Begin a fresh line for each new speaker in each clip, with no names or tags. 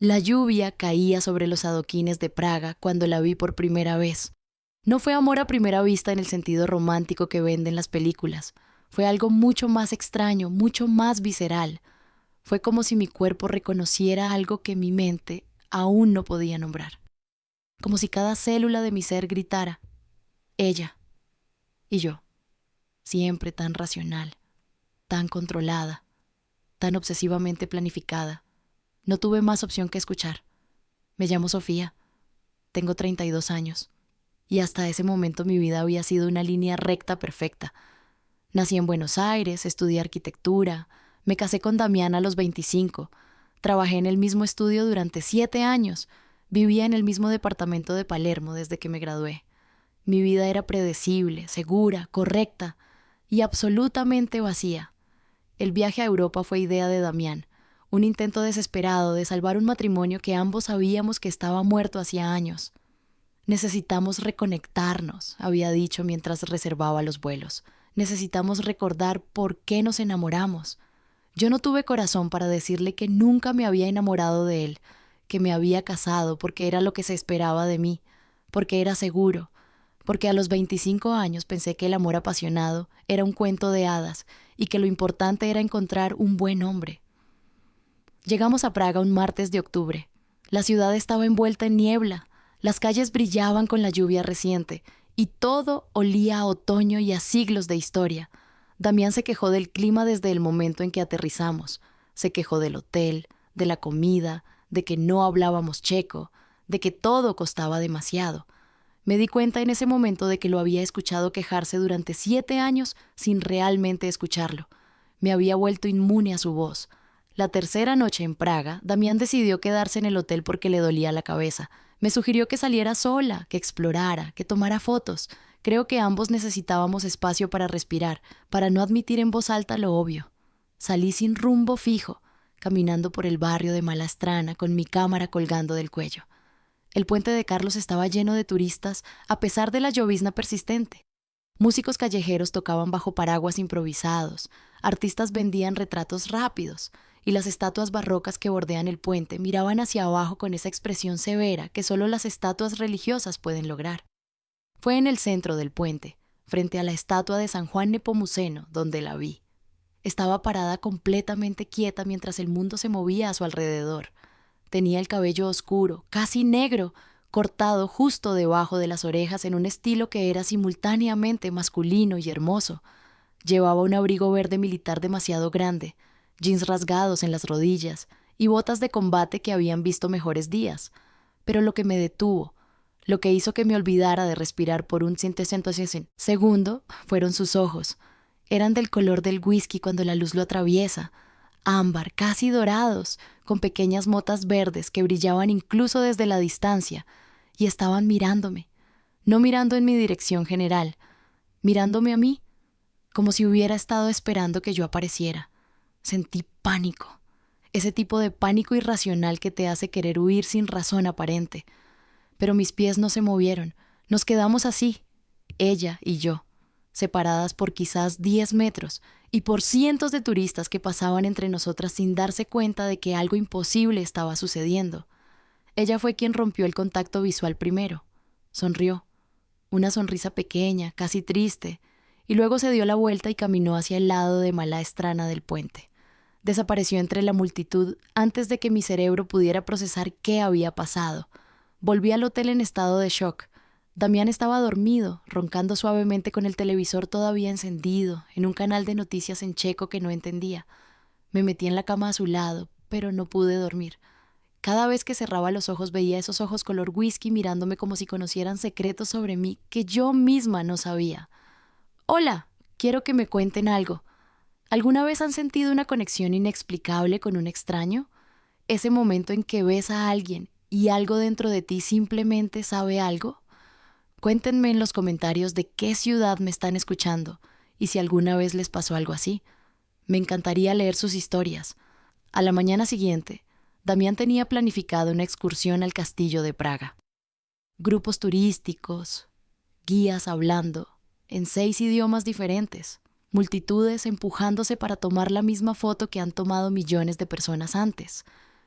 La lluvia caía sobre los adoquines de Praga cuando la vi por primera vez. No fue amor a primera vista en el sentido romántico que venden las películas. Fue algo mucho más extraño, mucho más visceral. Fue como si mi cuerpo reconociera algo que mi mente aún no podía nombrar. Como si cada célula de mi ser gritara, ella y yo, siempre tan racional, tan controlada, tan obsesivamente planificada. No tuve más opción que escuchar. Me llamo Sofía, tengo 32 años, y hasta ese momento mi vida había sido una línea recta perfecta. Nací en Buenos Aires, estudié arquitectura, me casé con Damián a los 25, trabajé en el mismo estudio durante 7 años, vivía en el mismo departamento de Palermo desde que me gradué. Mi vida era predecible, segura, correcta y absolutamente vacía. El viaje a Europa fue idea de Damián, un intento desesperado de salvar un matrimonio que ambos sabíamos que estaba muerto hacía años. Necesitamos reconectarnos, había dicho mientras reservaba los vuelos. Necesitamos recordar por qué nos enamoramos. Yo no tuve corazón para decirle que nunca me había enamorado de él, que me había casado porque era lo que se esperaba de mí, porque era seguro, porque a los 25 años pensé que el amor apasionado era un cuento de hadas y que lo importante era encontrar un buen hombre. Llegamos a Praga un martes de octubre. La ciudad estaba envuelta en niebla, las calles brillaban con la lluvia reciente y todo olía a otoño y a siglos de historia. Damián se quejó del clima desde el momento en que aterrizamos. Se quejó del hotel, de la comida, de que no hablábamos checo, de que todo costaba demasiado. Me di cuenta en ese momento de que lo había escuchado quejarse durante 7 años sin realmente escucharlo. Me había vuelto inmune a su voz. La tercera noche en Praga, Damián decidió quedarse en el hotel porque le dolía la cabeza. Me sugirió que saliera sola, que explorara, que tomara fotos. Creo que ambos necesitábamos espacio para respirar, para no admitir en voz alta lo obvio. Salí sin rumbo fijo, caminando por el barrio de Malastrana con mi cámara colgando del cuello. El puente de Carlos estaba lleno de turistas a pesar de la llovizna persistente. Músicos callejeros tocaban bajo paraguas improvisados, artistas vendían retratos rápidos, y las estatuas barrocas que bordean el puente miraban hacia abajo con esa expresión severa que solo las estatuas religiosas pueden lograr. Fue en el centro del puente, frente a la estatua de San Juan Nepomuceno, donde la vi. Estaba parada completamente quieta mientras el mundo se movía a su alrededor. Tenía el cabello oscuro, casi negro, cortado justo debajo de las orejas en un estilo que era simultáneamente masculino y hermoso. Llevaba un abrigo verde militar demasiado grande, jeans rasgados en las rodillas y botas de combate que habían visto mejores días. Pero lo que me detuvo, lo que hizo que me olvidara de respirar por un segundo, fueron sus ojos. Eran del color del whisky cuando la luz lo atraviesa, ámbar, casi dorados, con pequeñas motas verdes que brillaban incluso desde la distancia, y estaban mirándome, no mirando en mi dirección general, mirándome a mí, como si hubiera estado esperando que yo apareciera. Sentí pánico, ese tipo de pánico irracional que te hace querer huir sin razón aparente. Pero mis pies no se movieron, nos quedamos así, ella y yo, separadas por quizás 10 metros y por cientos de turistas que pasaban entre nosotras sin darse cuenta de que algo imposible estaba sucediendo. Ella fue quien rompió el contacto visual primero. Sonrió, una sonrisa pequeña, casi triste, y luego se dio la vuelta y caminó hacia el lado de Malastrana del puente. Desapareció entre la multitud antes de que mi cerebro pudiera procesar qué había pasado. Volví al hotel en estado de shock. Damián estaba dormido, roncando suavemente con el televisor todavía encendido, en un canal de noticias en checo que no entendía. Me metí en la cama a su lado, pero no pude dormir. Cada vez que cerraba los ojos veía esos ojos color whisky mirándome como si conocieran secretos sobre mí que yo misma no sabía. «Hola, quiero que me cuenten algo». ¿Alguna vez han sentido una conexión inexplicable con un extraño? Ese momento en que ves a alguien y algo dentro de ti simplemente sabe algo. Cuéntenme en los comentarios de qué ciudad me están escuchando y si alguna vez les pasó algo así. Me encantaría leer sus historias. A la mañana siguiente, Damián tenía planificado una excursión al castillo de Praga. Grupos turísticos, guías hablando, en 6 idiomas diferentes. Multitudes empujándose para tomar la misma foto que han tomado millones de personas antes.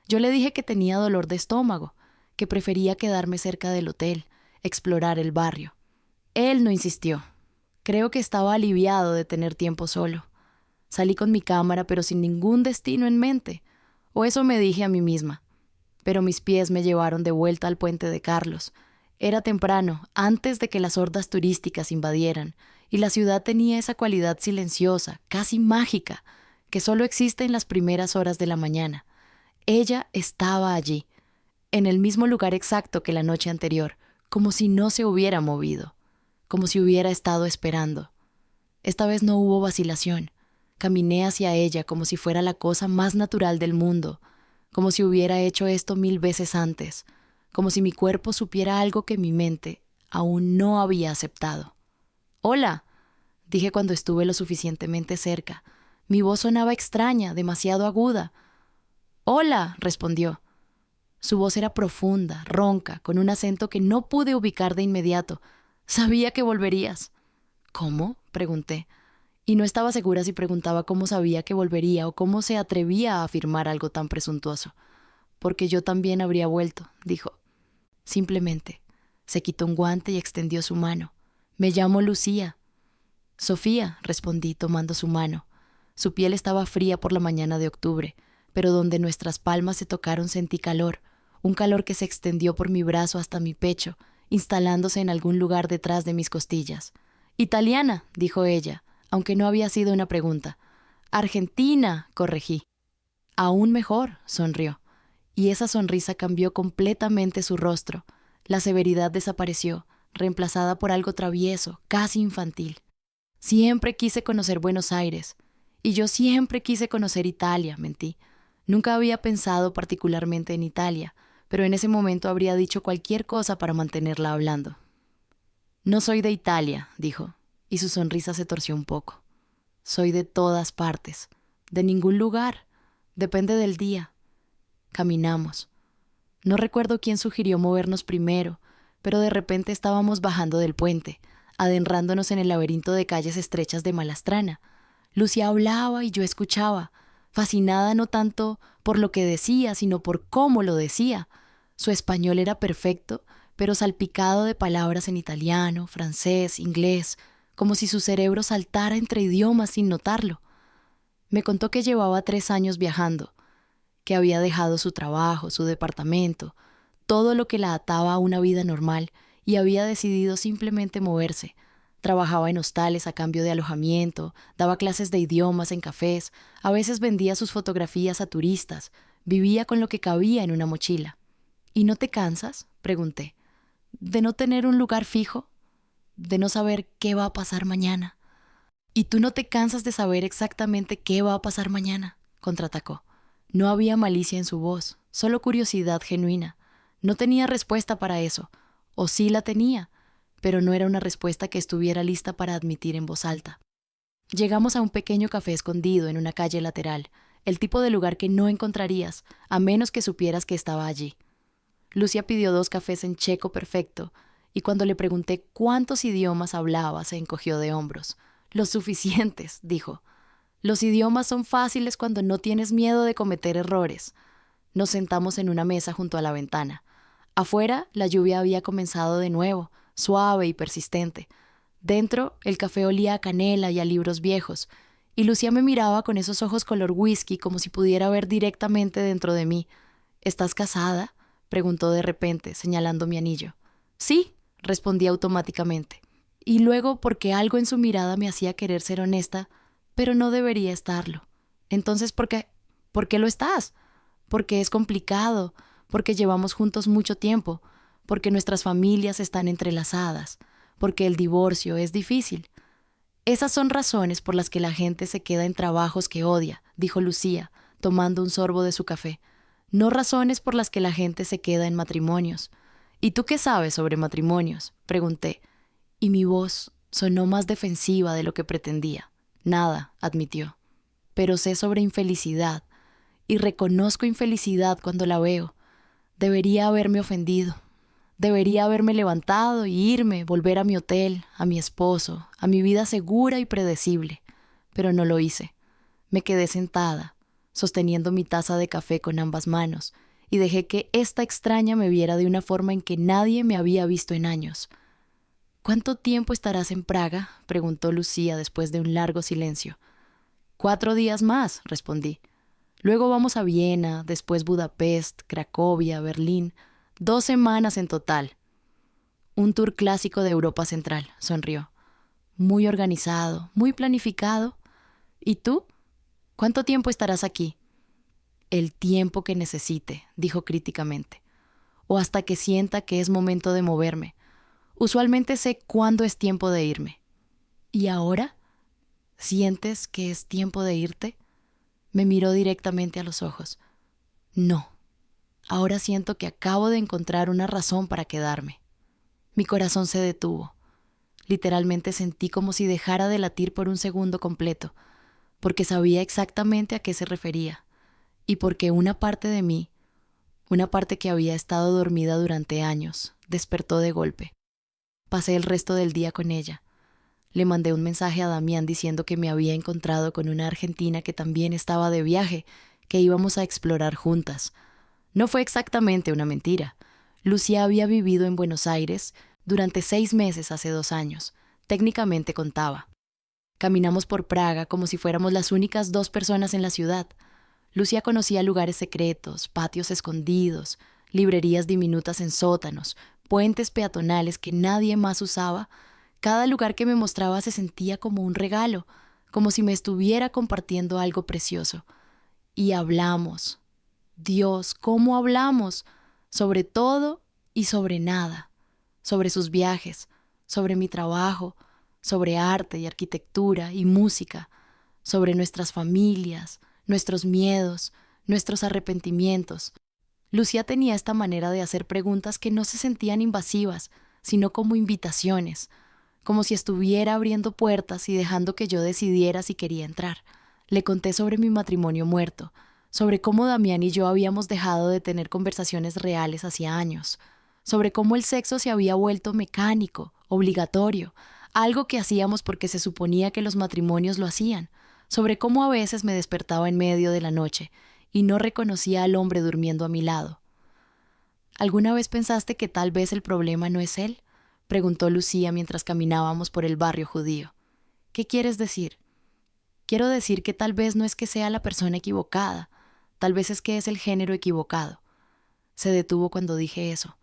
Yo le dije que tenía dolor de estómago, que prefería quedarme cerca del hotel, explorar el barrio. Él no insistió. Creo que estaba aliviado de tener tiempo solo. Salí con mi cámara, pero sin ningún destino en mente, o eso me dije a mí misma. Pero mis pies me llevaron de vuelta al puente de Carlos. Era temprano, antes de que las hordas turísticas invadieran, y la ciudad tenía esa cualidad silenciosa, casi mágica, que solo existe en las primeras horas de la mañana. Ella estaba allí, en el mismo lugar exacto que la noche anterior, como si no se hubiera movido, como si hubiera estado esperando. Esta vez no hubo vacilación. Caminé hacia ella como si fuera la cosa más natural del mundo, como si hubiera hecho esto 1000 veces antes, como si mi cuerpo supiera algo que mi mente aún no había aceptado. «Hola», dije cuando estuve lo suficientemente cerca. Mi voz sonaba extraña, demasiado aguda. «Hola», respondió. Su voz era profunda, ronca, con un acento que no pude ubicar de inmediato. «Sabía que volverías». «¿Cómo?», pregunté. Y no estaba segura si preguntaba cómo sabía que volvería o cómo se atrevía a afirmar algo tan presuntuoso. «Porque yo también habría vuelto», dijo. Simplemente. Se quitó un guante y extendió su mano. «Me llamo Lucía». «Sofía», respondí tomando su mano. Su piel estaba fría por la mañana de octubre, pero donde nuestras palmas se tocaron sentí calor, un calor que se extendió por mi brazo hasta mi pecho, instalándose en algún lugar detrás de mis costillas. «Italiana», dijo ella, aunque no había sido una pregunta. «Argentina», corregí. «Aún mejor», sonrió. Y esa sonrisa cambió completamente su rostro. La severidad desapareció, reemplazada por algo travieso, casi infantil. Siempre quise conocer Buenos Aires. Y yo siempre quise conocer Italia, mentí. Nunca había pensado particularmente en Italia, pero en ese momento habría dicho cualquier cosa para mantenerla hablando. «No soy de Italia», dijo, y su sonrisa se torció un poco. «Soy de todas partes, de ningún lugar. Depende del día». Caminamos. No recuerdo quién sugirió movernos primero, pero de repente estábamos bajando del puente, adentrándonos en el laberinto de calles estrechas de Malastrana. Lucía hablaba y yo escuchaba, fascinada no tanto por lo que decía, sino por cómo lo decía. Su español era perfecto, pero salpicado de palabras en italiano, francés, inglés, como si su cerebro saltara entre idiomas sin notarlo. Me contó que llevaba 3 años viajando, que había dejado su trabajo, su departamento, todo lo que la ataba a una vida normal y había decidido simplemente moverse. Trabajaba en hostales a cambio de alojamiento, daba clases de idiomas en cafés, a veces vendía sus fotografías a turistas, vivía con lo que cabía en una mochila. «¿Y no te cansas?», pregunté. «¿De no tener un lugar fijo? ¿De no saber qué va a pasar mañana?» «¿Y tú no te cansas de saber exactamente qué va a pasar mañana?», contraatacó. No había malicia en su voz, solo curiosidad genuina. No tenía respuesta para eso, o sí la tenía, pero no era una respuesta que estuviera lista para admitir en voz alta. Llegamos a un pequeño café escondido en una calle lateral, el tipo de lugar que no encontrarías, a menos que supieras que estaba allí. Lucía pidió 2 cafés en checo perfecto, y cuando le pregunté cuántos idiomas hablaba, se encogió de hombros. «Los suficientes», dijo. «Los idiomas son fáciles cuando no tienes miedo de cometer errores». Nos sentamos en una mesa junto a la ventana. Afuera, la lluvia había comenzado de nuevo, suave y persistente. Dentro, el café olía a canela y a libros viejos, y Lucía me miraba con esos ojos color whisky como si pudiera ver directamente dentro de mí. «¿Estás casada?», preguntó de repente, señalando mi anillo. «Sí», respondí automáticamente. Y luego, porque algo en su mirada me hacía querer ser honesta, pero no debería estarlo. «Entonces, ¿por qué? ¿Por qué lo estás?» «Porque es complicado, porque llevamos juntos mucho tiempo, porque nuestras familias están entrelazadas, porque el divorcio es difícil». «Esas son razones por las que la gente se queda en trabajos que odia», dijo Lucía, tomando un sorbo de su café. «No razones por las que la gente se queda en matrimonios». «¿Y tú qué sabes sobre matrimonios?», pregunté, y mi voz sonó más defensiva de lo que pretendía. «Nada», admitió. «Pero sé sobre infelicidad, y reconozco infelicidad cuando la veo. Debería haberme ofendido. Debería haberme levantado y irme, volver a mi hotel, a mi esposo, a mi vida segura y predecible. Pero no lo hice. Me quedé sentada, sosteniendo mi taza de café con ambas manos, y dejé que esta extraña me viera de una forma en que nadie me había visto en años. «¿Cuánto tiempo estarás en Praga?», preguntó Lucía después de un largo silencio. «4 días más», respondí. «Luego vamos a Viena, después Budapest, Cracovia, Berlín. 2 semanas en total». «Un tour clásico de Europa Central», sonrió. «Muy organizado, muy planificado. ¿Y tú? ¿Cuánto tiempo estarás aquí?» «El tiempo que necesite», dijo críticamente. «O hasta que sienta que es momento de moverme. Usualmente sé cuándo es tiempo de irme». «¿Y ahora? ¿Sientes que es tiempo de irte?». Me miró directamente a los ojos. «No. Ahora siento que acabo de encontrar una razón para quedarme». Mi corazón se detuvo. Literalmente sentí como si dejara de latir por un segundo completo, porque sabía exactamente a qué se refería, y porque una parte de mí, una parte que había estado dormida durante años, despertó de golpe. Pasé el resto del día con ella. Le mandé un mensaje a Damián diciendo que me había encontrado con una argentina que también estaba de viaje, que íbamos a explorar juntas. No fue exactamente una mentira. Lucía había vivido en Buenos Aires durante 6 meses hace 2 años. Técnicamente contaba. Caminamos por Praga como si fuéramos las únicas 2 personas en la ciudad. Lucía conocía lugares secretos, patios escondidos, librerías diminutas en sótanos, puentes peatonales que nadie más usaba. Cada lugar que me mostraba se sentía como un regalo, como si me estuviera compartiendo algo precioso. Y hablamos. Dios, ¿cómo hablamos? Sobre todo y sobre nada. Sobre sus viajes, sobre mi trabajo, sobre arte y arquitectura y música, sobre nuestras familias, nuestros miedos, nuestros arrepentimientos. Lucía tenía esta manera de hacer preguntas que no se sentían invasivas, sino como invitaciones, como si estuviera abriendo puertas y dejando que yo decidiera si quería entrar. Le conté sobre mi matrimonio muerto, sobre cómo Damián y yo habíamos dejado de tener conversaciones reales hacía años, sobre cómo el sexo se había vuelto mecánico, obligatorio, algo que hacíamos porque se suponía que los matrimonios lo hacían, sobre cómo a veces me despertaba en medio de la noche y no reconocía al hombre durmiendo a mi lado. ¿Alguna vez pensaste que tal vez el problema no es él?, preguntó Lucía mientras caminábamos por el barrio judío. ¿Qué quieres decir? Quiero decir que tal vez no es que sea la persona equivocada, tal vez es que es el género equivocado. Se detuvo cuando dije eso.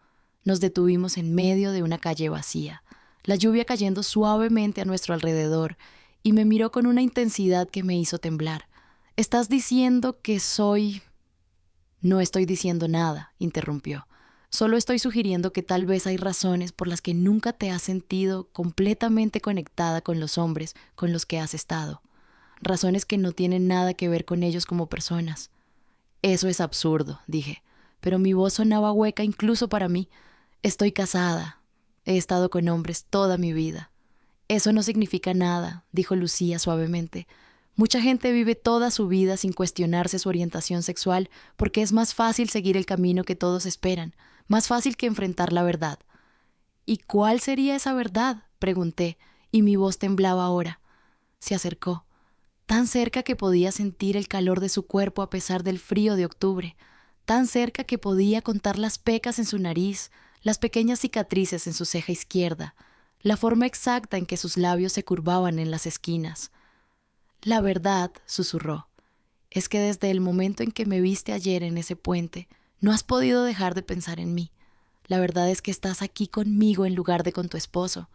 Nos detuvimos en medio de una calle vacía, la lluvia cayendo suavemente a nuestro alrededor, y me miró con una intensidad que me hizo temblar. ¿Estás diciendo que soy...? No estoy diciendo nada, interrumpió. Solo estoy sugiriendo que tal vez hay razones por las que nunca te has sentido completamente conectada con los hombres con los que has estado. Razones que no tienen nada que ver con ellos como personas. Eso es absurdo, dije, pero mi voz sonaba hueca incluso para mí. Estoy casada. He estado con hombres toda mi vida. Eso no significa nada, dijo Lucía suavemente. Mucha gente vive toda su vida sin cuestionarse su orientación sexual porque es más fácil seguir el camino que todos esperan, más fácil que enfrentar la verdad. ¿Y cuál sería esa verdad?, pregunté, y mi voz temblaba ahora. Se acercó, tan cerca que podía sentir el calor de su cuerpo a pesar del frío de octubre, tan cerca que podía contar las pecas en su nariz, las pequeñas cicatrices en su ceja izquierda, la forma exacta en que sus labios se curvaban en las esquinas. «La verdad», susurró, «es que desde el momento en que me viste ayer en ese puente, no has podido dejar de pensar en mí. La verdad es que estás aquí conmigo en lugar de con tu esposo.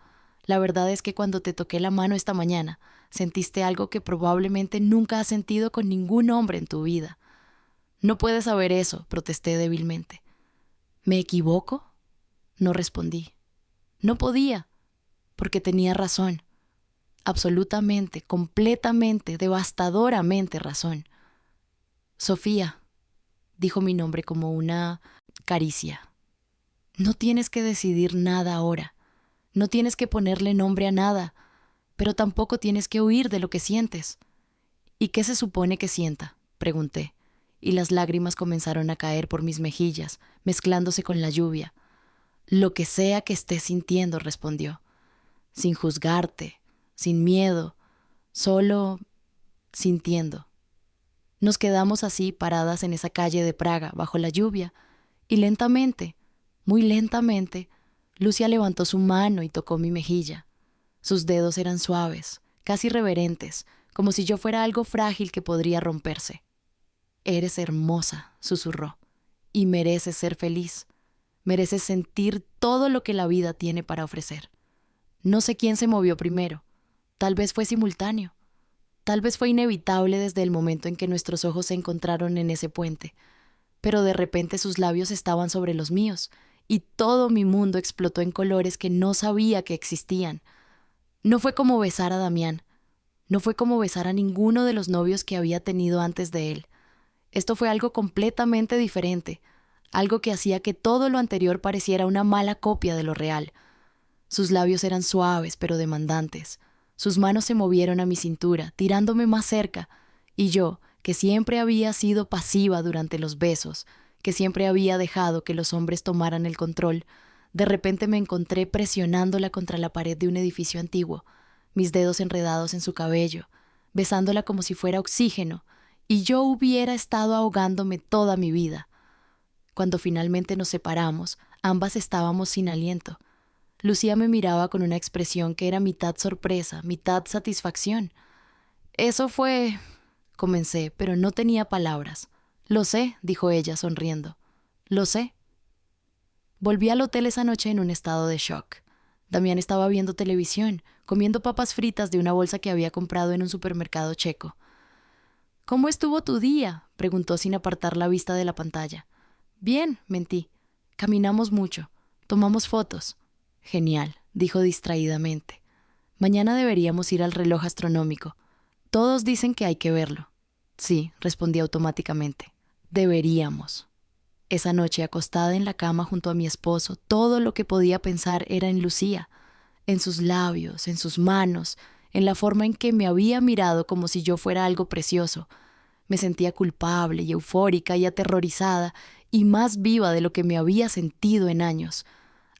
La verdad es que cuando te toqué la mano esta mañana, sentiste algo que probablemente nunca has sentido con ningún hombre en tu vida». «No puedes saber eso», protesté débilmente. «¿Me equivoco?». No respondí. No podía, porque tenía razón. Absolutamente, completamente, devastadoramente razón. «Sofía», dijo mi nombre como una caricia. «No tienes que decidir nada ahora. No tienes que ponerle nombre a nada, pero tampoco tienes que huir de lo que sientes». «¿Y qué se supone que sienta?», pregunté, y las lágrimas comenzaron a caer por mis mejillas, mezclándose con la lluvia. «Lo que sea que estés sintiendo», respondió, sin juzgarte, sin miedo, solo sintiendo. Nos quedamos así, paradas en esa calle de Praga, bajo la lluvia, y lentamente, muy lentamente, Lucia levantó su mano y tocó mi mejilla. Sus dedos eran suaves, casi reverentes, como si yo fuera algo frágil que podría romperse. «Eres hermosa», susurró, «y mereces ser feliz. Mereces sentir todo lo que la vida tiene para ofrecer». No sé quién se movió primero. Tal vez fue simultáneo. Tal vez fue inevitable desde el momento en que nuestros ojos se encontraron en ese puente. Pero de repente sus labios estaban sobre los míos, y todo mi mundo explotó en colores que no sabía que existían. No fue como besar a Damián. No fue como besar a ninguno de los novios que había tenido antes de él. Esto fue algo completamente diferente, algo que hacía que todo lo anterior pareciera una mala copia de lo real. Sus labios eran suaves pero demandantes. Sus manos se movieron a mi cintura, tirándome más cerca, y yo, que siempre había sido pasiva durante los besos, que siempre había dejado que los hombres tomaran el control, de repente me encontré presionándola contra la pared de un edificio antiguo, mis dedos enredados en su cabello, besándola como si fuera oxígeno, y yo hubiera estado ahogándome toda mi vida. Cuando finalmente nos separamos, ambas estábamos sin aliento. Lucía me miraba con una expresión que era mitad sorpresa, mitad satisfacción. «Eso fue...», comencé, pero no tenía palabras. «Lo sé», dijo ella, sonriendo. «Lo sé». Volví al hotel esa noche en un estado de shock. Damián estaba viendo televisión, comiendo papas fritas de una bolsa que había comprado en un supermercado checo. «¿Cómo estuvo tu día?», preguntó sin apartar la vista de la pantalla. «Bien», mentí. «Caminamos mucho. Tomamos fotos». «Genial», dijo distraídamente. «Mañana deberíamos ir al reloj astronómico. Todos dicen que hay que verlo». «Sí», respondí automáticamente. «Deberíamos». Esa noche, acostada en la cama junto a mi esposo, todo lo que podía pensar era en Lucía, en sus labios, en sus manos, en la forma en que me había mirado como si yo fuera algo precioso. Me sentía culpable y eufórica y aterrorizada, y más viva de lo que me había sentido en años.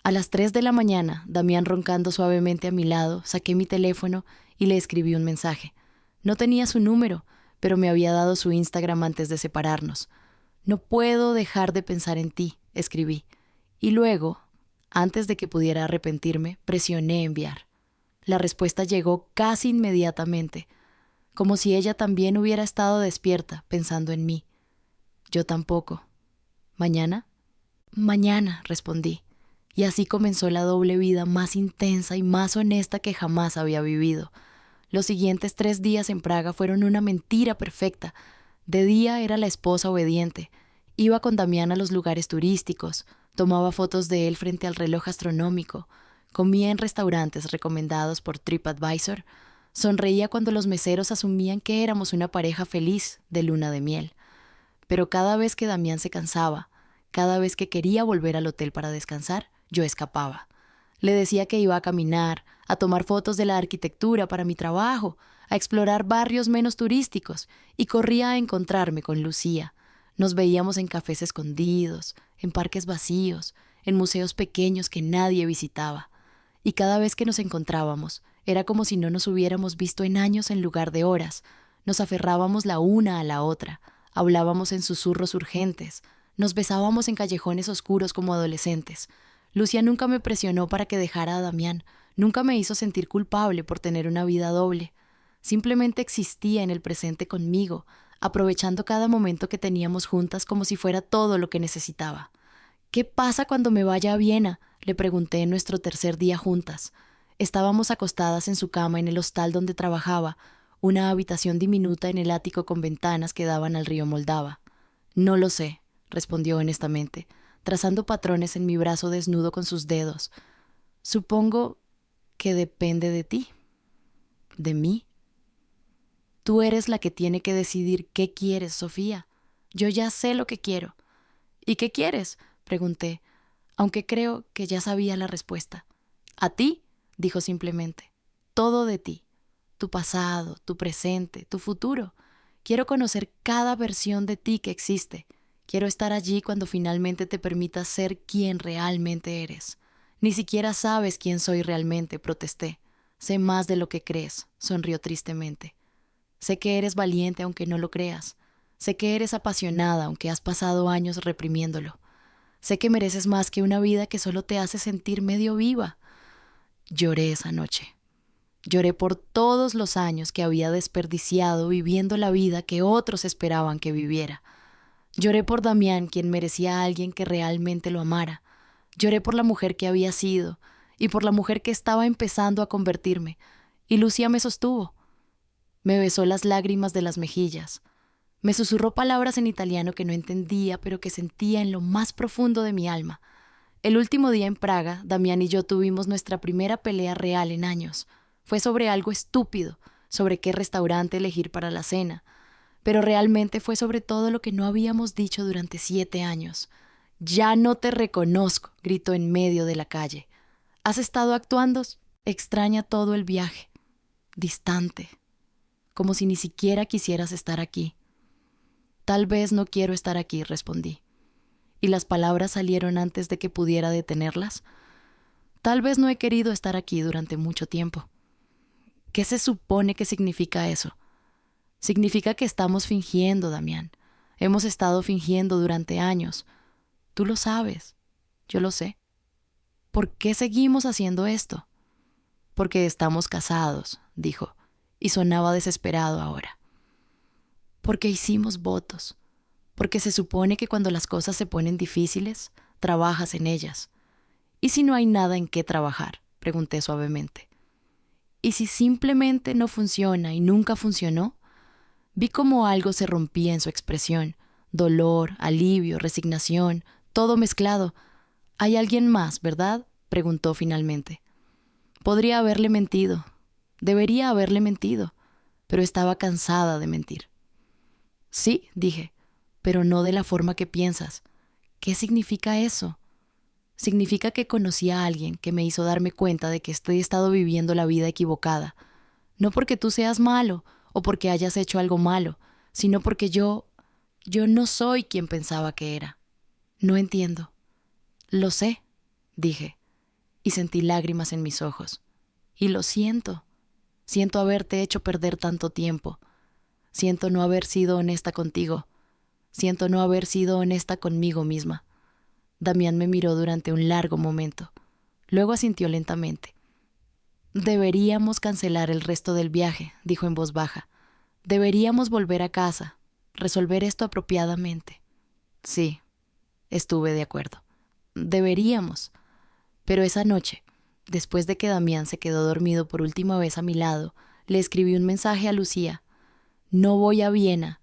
A las 3 de la mañana, Damián roncando suavemente a mi lado, saqué mi teléfono y le escribí un mensaje. No tenía su número, pero me había dado su Instagram antes de separarnos. «No puedo dejar de pensar en ti», escribí. Y luego, antes de que pudiera arrepentirme, presioné enviar. La respuesta llegó casi inmediatamente, como si ella también hubiera estado despierta, pensando en mí. «Yo tampoco». «¿Mañana?» «Mañana», respondí. Y así comenzó la doble vida más intensa y más honesta que jamás había vivido. Los siguientes 3 días en Praga fueron una mentira perfecta. De día era la esposa obediente. Iba con Damián a los lugares turísticos, tomaba fotos de él frente al reloj astronómico, comía en restaurantes recomendados por TripAdvisor, sonreía cuando los meseros asumían que éramos una pareja feliz de luna de miel. Pero cada vez que Damián se cansaba, cada vez que quería volver al hotel para descansar, yo escapaba. Le decía que iba a caminar, a tomar fotos de la arquitectura para mi trabajo, a explorar barrios menos turísticos, y corría a encontrarme con Lucía. Nos veíamos en cafés escondidos, en parques vacíos, en museos pequeños que nadie visitaba. Y cada vez que nos encontrábamos, era como si no nos hubiéramos visto en años en lugar de horas. Nos aferrábamos la una a la otra, hablábamos en susurros urgentes, nos besábamos en callejones oscuros como adolescentes. Lucía nunca me presionó para que dejara a Damián, nunca me hizo sentir culpable por tener una vida doble. Simplemente existía en el presente conmigo, aprovechando cada momento que teníamos juntas como si fuera todo lo que necesitaba. «¿Qué pasa cuando me vaya a Viena?», le pregunté en nuestro 3er día juntas. Estábamos acostadas en su cama en el hostal donde trabajaba, una habitación diminuta en el ático con ventanas que daban al río Moldava. «No lo sé», respondió honestamente, trazando patrones en mi brazo desnudo con sus dedos. «Supongo que depende de ti». «¿De mí?» «Tú eres la que tiene que decidir qué quieres, Sofía. Yo ya sé lo que quiero». «¿Y qué quieres?», pregunté, aunque creo que ya sabía la respuesta. «¿A ti?», dijo simplemente. «Todo de ti. Tu pasado, tu presente, tu futuro. Quiero conocer cada versión de ti que existe. Quiero estar allí cuando finalmente te permitas ser quien realmente eres». «Ni siquiera sabes quién soy realmente», protesté. «Sé más de lo que crees», sonrió tristemente. «Sé que eres valiente aunque no lo creas. Sé que eres apasionada, aunque has pasado años reprimiéndolo. Sé que mereces más que una vida que solo te hace sentir medio viva. Lloré esa noche. Lloré por todos los años que había desperdiciado viviendo la vida que otros esperaban que viviera. Lloré por Damián, quien merecía a alguien que realmente lo amara. Lloré por la mujer que había sido y por la mujer que estaba empezando a convertirme. Y Lucía me sostuvo. Me besó las lágrimas de las mejillas. Me susurró palabras en italiano que no entendía, pero que sentía en lo más profundo de mi alma. El último día en Praga, Damián y yo tuvimos nuestra primera pelea real en años. Fue sobre algo estúpido, sobre qué restaurante elegir para la cena. Pero realmente fue sobre todo lo que no habíamos dicho durante 7 años. «Ya no te reconozco», gritó en medio de la calle. «¿Has estado actuando? Extraña todo el viaje. Distante. Como si ni siquiera quisieras estar aquí». «Tal vez no quiero estar aquí», respondí. Y las palabras salieron antes de que pudiera detenerlas. «Tal vez no he querido estar aquí durante mucho tiempo». ¿Qué se supone que significa eso? Significa que estamos fingiendo, Damián. Hemos estado fingiendo durante años. Tú lo sabes. Yo lo sé. ¿Por qué seguimos haciendo esto? Porque estamos casados, dijo, y sonaba desesperado ahora. Porque hicimos votos. Porque se supone que cuando las cosas se ponen difíciles, trabajas en ellas. ¿Y si no hay nada en qué trabajar?, pregunté suavemente. ¿Y si simplemente no funciona y nunca funcionó? Vi cómo algo se rompía en su expresión. Dolor, alivio, resignación, todo mezclado. «Hay alguien más, ¿verdad?», preguntó finalmente. Podría haberle mentido. Debería haberle mentido. Pero estaba cansada de mentir. «Sí», dije, «pero no de la forma que piensas». «¿Qué significa eso?» Significa que conocí a alguien que me hizo darme cuenta de que estoy estado viviendo la vida equivocada. No porque tú seas malo o porque hayas hecho algo malo, sino porque yo no soy quien pensaba que era. No entiendo. Lo sé, dije, y sentí lágrimas en mis ojos. Y lo siento. Siento haberte hecho perder tanto tiempo. Siento no haber sido honesta contigo. Siento no haber sido honesta conmigo misma. Damián me miró durante un largo momento. Luego asintió lentamente. «Deberíamos cancelar el resto del viaje», dijo en voz baja. «Deberíamos volver a casa, resolver esto apropiadamente». Sí, estuve de acuerdo. Deberíamos. Pero esa noche, después de que Damián se quedó dormido por última vez a mi lado, le escribí un mensaje a Lucía. «No voy a Viena.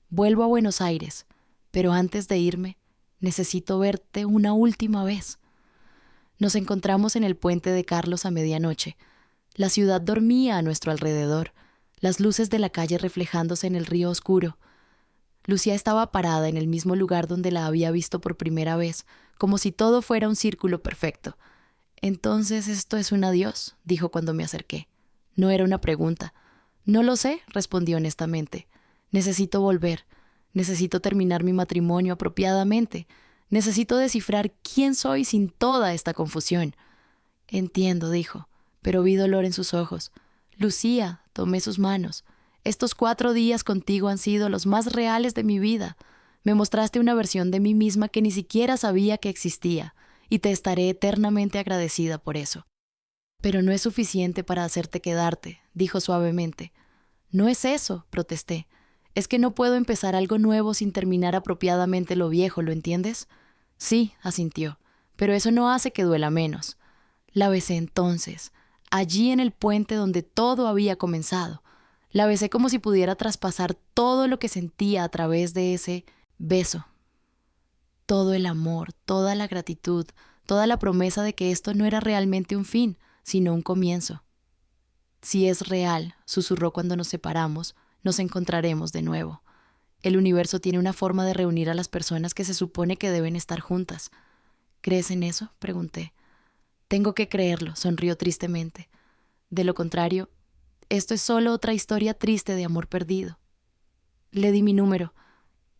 Vuelvo a Buenos Aires. Pero antes de irme, necesito verte una última vez». Nos encontramos en el puente de Carlos a medianoche. La ciudad dormía a nuestro alrededor, las luces de la calle reflejándose en el río oscuro. Lucía estaba parada en el mismo lugar donde la había visto por primera vez, como si todo fuera un círculo perfecto. «Entonces esto es un adiós», dijo cuando me acerqué. No era una pregunta. «No lo sé», respondí honestamente. «Necesito volver. Necesito terminar mi matrimonio apropiadamente. Necesito descifrar quién soy sin toda esta confusión». «Entiendo», dijo, pero vi dolor en sus ojos. «Lucía», tomé sus manos. «Estos 4 días contigo han sido los más reales de mi vida. Me mostraste una versión de mí misma que ni siquiera sabía que existía, y te estaré eternamente agradecida por eso». «Pero no es suficiente para hacerte quedarte», dijo suavemente. «No es eso», protesté. «Es que no puedo empezar algo nuevo sin terminar apropiadamente lo viejo, ¿lo entiendes?» «Sí», asintió, «pero eso no hace que duela menos». La besé entonces, allí en el puente donde todo había comenzado. La besé como si pudiera traspasar todo lo que sentía a través de ese beso. Todo el amor, toda la gratitud, toda la promesa de que esto no era realmente un fin, sino un comienzo. «Si es real», susurró cuando nos separamos, «nos encontraremos de nuevo. El universo tiene una forma de reunir a las personas que se supone que deben estar juntas». «¿Crees en eso?», pregunté. «Tengo que creerlo», sonrió tristemente. «De lo contrario, esto es solo otra historia triste de amor perdido». Le di mi número.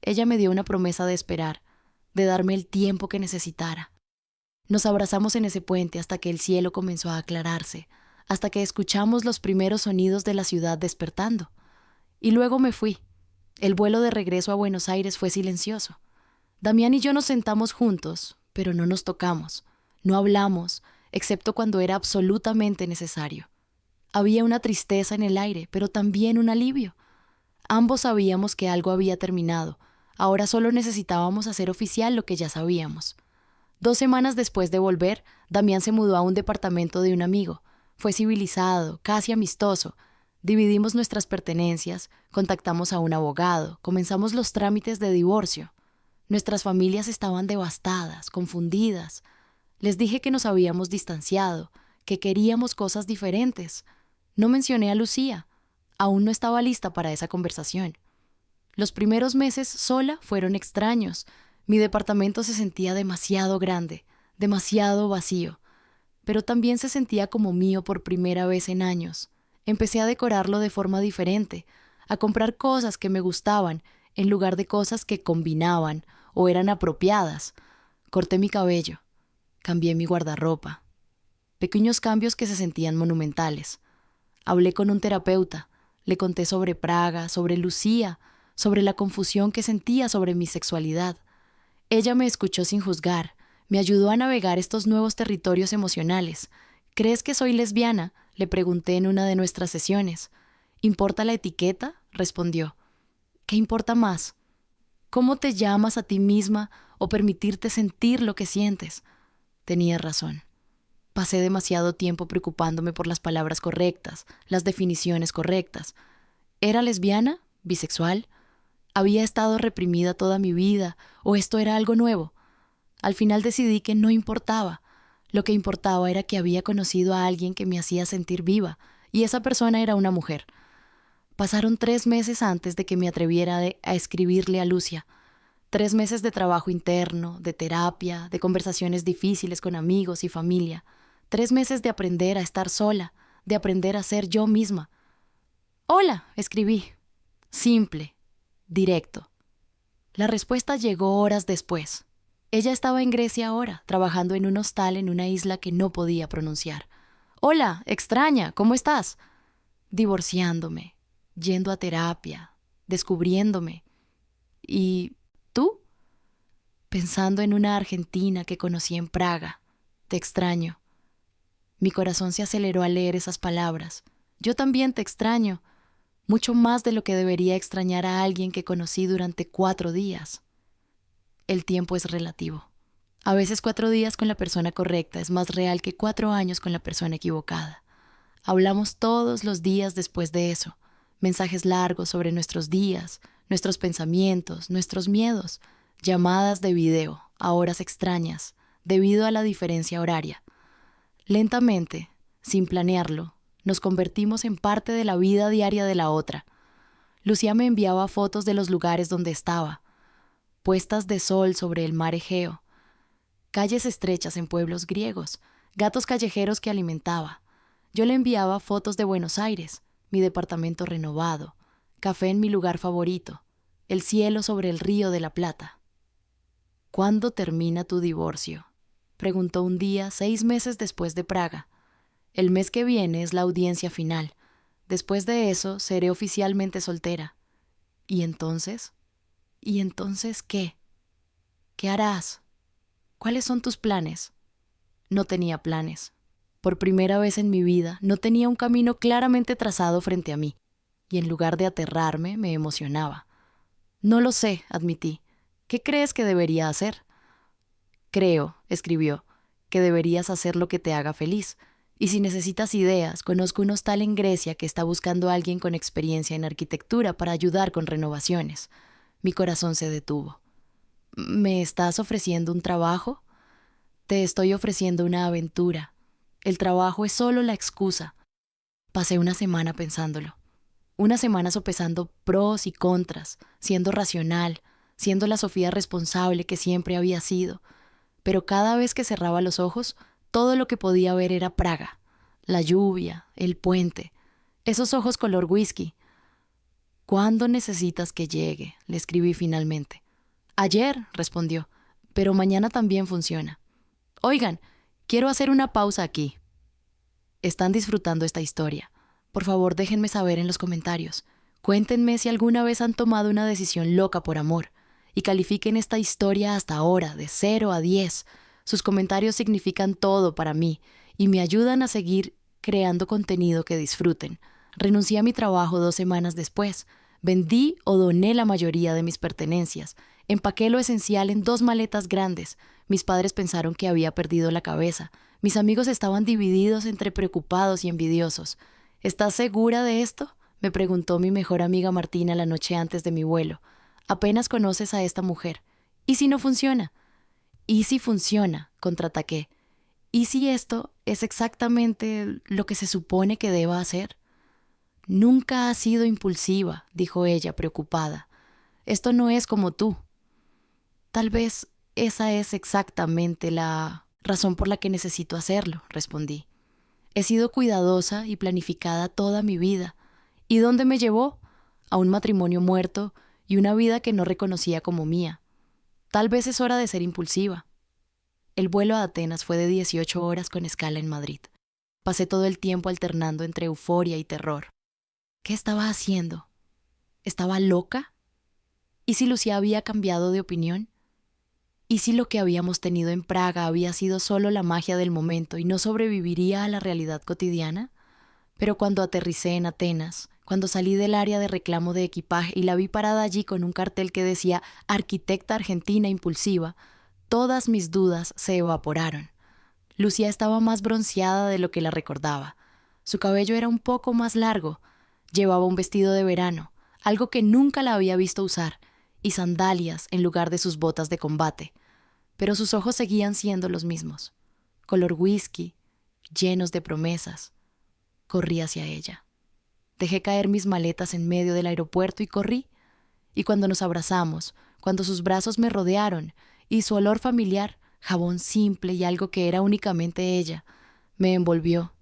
Ella me dio una promesa de esperar, de darme el tiempo que necesitara. Nos abrazamos en ese puente hasta que el cielo comenzó a aclararse, hasta que escuchamos los primeros sonidos de la ciudad despertando. Y luego me fui. El vuelo de regreso a Buenos Aires fue silencioso. Damián y yo nos sentamos juntos, pero no nos tocamos. No hablamos, excepto cuando era absolutamente necesario. Había una tristeza en el aire, pero también un alivio. Ambos sabíamos que algo había terminado. Ahora solo necesitábamos hacer oficial lo que ya sabíamos. 2 semanas después de volver, Damián se mudó a un departamento de un amigo. Fue civilizado, casi amistoso. Dividimos nuestras pertenencias, contactamos a un abogado, comenzamos los trámites de divorcio. Nuestras familias estaban devastadas, confundidas. Les dije que nos habíamos distanciado, que queríamos cosas diferentes. No mencioné a Lucía. Aún no estaba lista para esa conversación. Los primeros meses sola fueron extraños. Mi departamento se sentía demasiado grande, demasiado vacío, pero también se sentía como mío por primera vez en años. Empecé a decorarlo de forma diferente, a comprar cosas que me gustaban en lugar de cosas que combinaban o eran apropiadas. Corté mi cabello, cambié mi guardarropa. Pequeños cambios que se sentían monumentales. Hablé con un terapeuta, le conté sobre Praga, sobre Lucía, sobre la confusión que sentía sobre mi sexualidad. Ella me escuchó sin juzgar, me ayudó a navegar estos nuevos territorios emocionales. ¿Crees que soy lesbiana?, le pregunté en una de nuestras sesiones. ¿Importa la etiqueta?, respondió. ¿Qué importa más? ¿Cómo te llamas a ti misma o permitirte sentir lo que sientes? Tenía razón. Pasé demasiado tiempo preocupándome por las palabras correctas, las definiciones correctas. ¿Era lesbiana? ¿Bisexual? ¿Había estado reprimida toda mi vida o esto era algo nuevo? Al final decidí que no importaba. Lo que importaba era que había conocido a alguien que me hacía sentir viva, y esa persona era una mujer. Pasaron 3 meses antes de que me atreviera a escribirle a Lucia. 3 meses de trabajo interno, de terapia, de conversaciones difíciles con amigos y familia. 3 meses de aprender a estar sola, de aprender a ser yo misma. «Hola», escribí. Simple, directo. La respuesta llegó horas después. Ella estaba en Grecia ahora, trabajando en un hostal en una isla que no podía pronunciar. «Hola, extraña, ¿cómo estás?» Divorciándome, yendo a terapia, descubriéndome. «¿Y tú?» Pensando en una argentina que conocí en Praga. «Te extraño». Mi corazón se aceleró al leer esas palabras. Yo también te extraño, mucho más de lo que debería extrañar a alguien que conocí durante 4 días. El tiempo es relativo. A veces 4 días con la persona correcta es más real que 4 años con la persona equivocada. Hablamos todos los días después de eso. Mensajes largos sobre nuestros días, nuestros pensamientos, nuestros miedos. Llamadas de video, a horas extrañas, debido a la diferencia horaria. Lentamente, sin planearlo, nos convertimos en parte de la vida diaria de la otra. Lucía me enviaba fotos de los lugares donde estaba. Puestas de sol sobre el mar Egeo. Calles estrechas en pueblos griegos. Gatos callejeros que alimentaba. Yo le enviaba fotos de Buenos Aires, mi departamento renovado, café en mi lugar favorito, el cielo sobre el río de la Plata. «¿Cuándo termina tu divorcio?», preguntó un día 6 meses después de Praga. «El mes que viene es la audiencia final. Después de eso seré oficialmente soltera». «¿Y entonces? ¿Y entonces qué? ¿Qué harás? ¿Cuáles son tus planes?» No tenía planes. Por primera vez en mi vida no tenía un camino claramente trazado frente a mí, y en lugar de aterrarme, me emocionaba. «No lo sé», admití. «¿Qué crees que debería hacer?» «Creo», escribió, «que deberías hacer lo que te haga feliz. Y si necesitas ideas, conozco un hostal en Grecia que está buscando a alguien con experiencia en arquitectura para ayudar con renovaciones». Mi corazón se detuvo. «¿Me estás ofreciendo un trabajo?» «Te estoy ofreciendo una aventura. El trabajo es solo la excusa». Pasé una semana pensándolo. Una semana sopesando pros y contras, siendo racional, siendo la Sofía responsable que siempre había sido. Pero cada vez que cerraba los ojos, todo lo que podía ver era Praga. La lluvia, el puente, esos ojos color whisky. «¿Cuándo necesitas que llegue?», le escribí finalmente. «Ayer», respondió, «pero mañana también funciona». Oigan, quiero hacer una pausa aquí. ¿Están disfrutando esta historia? Por favor, déjenme saber en los comentarios. Cuéntenme si alguna vez han tomado una decisión loca por amor y califiquen esta historia hasta ahora, de 0 a 10. Sus comentarios significan todo para mí y me ayudan a seguir creando contenido que disfruten. Renuncié a mi trabajo 2 semanas después. Vendí o doné la mayoría de mis pertenencias. Empaqué lo esencial en 2 maletas grandes. Mis padres pensaron que había perdido la cabeza. Mis amigos estaban divididos entre preocupados y envidiosos. ¿Estás segura de esto?, me preguntó mi mejor amiga Martina la noche antes de mi vuelo. Apenas conoces a esta mujer. ¿Y si no funciona? ¿Y si funciona?, contraataqué. ¿Y si esto es exactamente lo que se supone que deba hacer? Nunca has sido impulsiva, dijo ella, preocupada. Esto no es como tú. Tal vez esa es exactamente la razón por la que necesito hacerlo, respondí. He sido cuidadosa y planificada toda mi vida. ¿Y dónde me llevó? A un matrimonio muerto y una vida que no reconocía como mía. Tal vez es hora de ser impulsiva. El vuelo a Atenas fue de 18 horas con escala en Madrid. Pasé todo el tiempo alternando entre euforia y terror. ¿Qué estaba haciendo? ¿Estaba loca? ¿Y si Lucía había cambiado de opinión? ¿Y si lo que habíamos tenido en Praga había sido solo la magia del momento y no sobreviviría a la realidad cotidiana? Pero cuando aterricé en Atenas, cuando salí del área de reclamo de equipaje y la vi parada allí con un cartel que decía «Arquitecta argentina impulsiva», todas mis dudas se evaporaron. Lucía estaba más bronceada de lo que la recordaba. Su cabello era un poco más largo. Llevaba un vestido de verano, algo que nunca la había visto usar, y sandalias en lugar de sus botas de combate. Pero sus ojos seguían siendo los mismos. Color whisky, llenos de promesas. Corrí hacia ella. Dejé caer mis maletas en medio del aeropuerto y corrí. Y cuando nos abrazamos, cuando sus brazos me rodearon y su olor familiar, jabón simple y algo que era únicamente ella, me envolvió.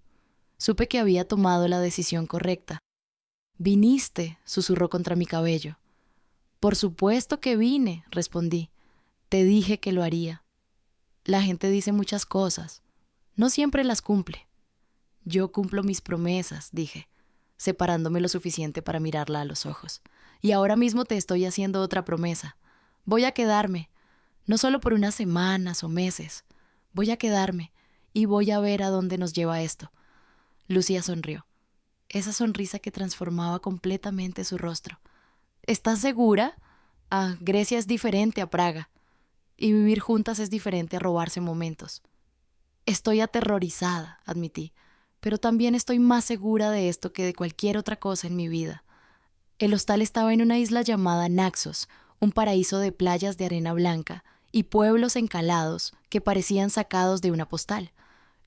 Supe que había tomado la decisión correcta. «Viniste», susurró contra mi cabello. «Por supuesto que vine», respondí. «Te dije que lo haría». La gente dice muchas cosas. No siempre las cumple. «Yo cumplo mis promesas», dije, separándome lo suficiente para mirarla a los ojos. «Y ahora mismo te estoy haciendo otra promesa. Voy a quedarme, no solo por unas semanas o meses. Voy a quedarme y voy a ver a dónde nos lleva esto». Lucía sonrió. Esa sonrisa que transformaba completamente su rostro. «¿Estás segura? Grecia es diferente a Praga. Y vivir juntas es diferente a robarse momentos». «Estoy aterrorizada», admití, «pero también estoy más segura de esto que de cualquier otra cosa en mi vida». El hostal estaba en una isla llamada Naxos, un paraíso de playas de arena blanca y pueblos encalados que parecían sacados de una postal.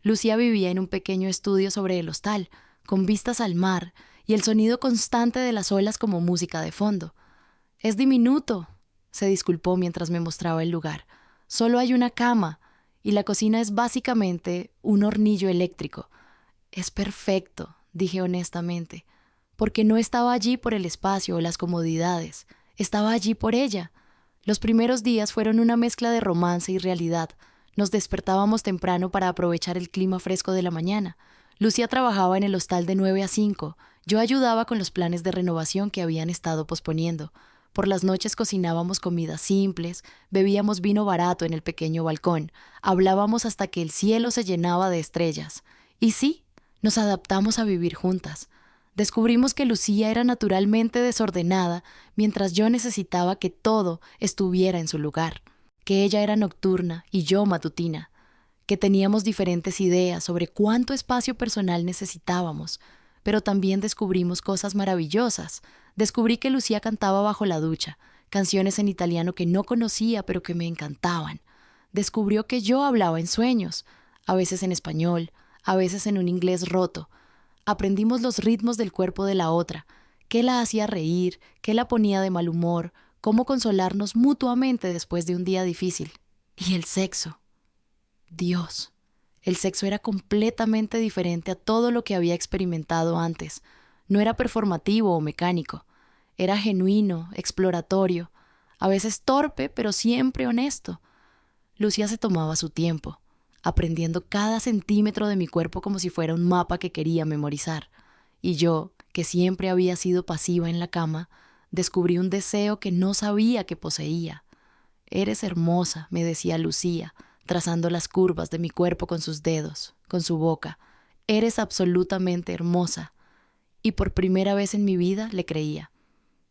Lucía vivía en un pequeño estudio sobre el hostal, con vistas al mar y el sonido constante de las olas como música de fondo. «Es diminuto», se disculpó mientras me mostraba el lugar. «Solo hay una cama y la cocina es básicamente un hornillo eléctrico». «Es perfecto», dije honestamente, porque no estaba allí por el espacio o las comodidades, estaba allí por ella. Los primeros días fueron una mezcla de romance y realidad. Nos despertábamos temprano para aprovechar el clima fresco de la mañana. Lucía trabajaba en el hostal de 9 a 5. Yo ayudaba con los planes de renovación que habían estado posponiendo. Por las noches cocinábamos comidas simples, bebíamos vino barato en el pequeño balcón, hablábamos hasta que el cielo se llenaba de estrellas. Y sí, nos adaptamos a vivir juntas. Descubrimos que Lucía era naturalmente desordenada, mientras yo necesitaba que todo estuviera en su lugar, que ella era nocturna y yo matutina, que teníamos diferentes ideas sobre cuánto espacio personal necesitábamos, pero también descubrimos cosas maravillosas. Descubrí que Lucía cantaba bajo la ducha, canciones en italiano que no conocía pero que me encantaban. Descubrió que yo hablaba en sueños, a veces en español, a veces en un inglés roto. Aprendimos los ritmos del cuerpo de la otra, qué la hacía reír, qué la ponía de mal humor, cómo consolarnos mutuamente después de un día difícil. Y el sexo. Dios. El sexo era completamente diferente a todo lo que había experimentado antes. No era performativo o mecánico. Era genuino, exploratorio, a veces torpe, pero siempre honesto. Lucía se tomaba su tiempo, aprendiendo cada centímetro de mi cuerpo como si fuera un mapa que quería memorizar. Y yo, que siempre había sido pasiva en la cama, descubrí un deseo que no sabía que poseía. «Eres hermosa», me decía Lucía, trazando las curvas de mi cuerpo con sus dedos, con su boca. «Eres absolutamente hermosa». Y por primera vez en mi vida le creía.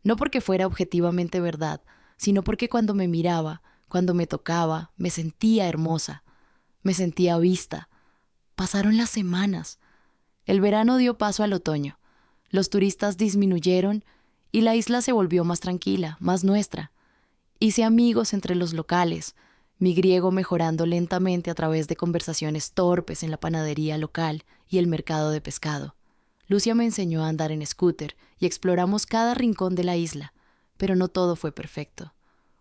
No porque fuera objetivamente verdad, sino porque cuando me miraba, cuando me tocaba, me sentía hermosa, me sentía vista. Pasaron las semanas. El verano dio paso al otoño. Los turistas disminuyeron y la isla se volvió más tranquila, más nuestra. Hice amigos entre los locales, mi griego mejorando lentamente a través de conversaciones torpes en la panadería local y el mercado de pescado. Lucia me enseñó a andar en scooter y exploramos cada rincón de la isla, pero no todo fue perfecto.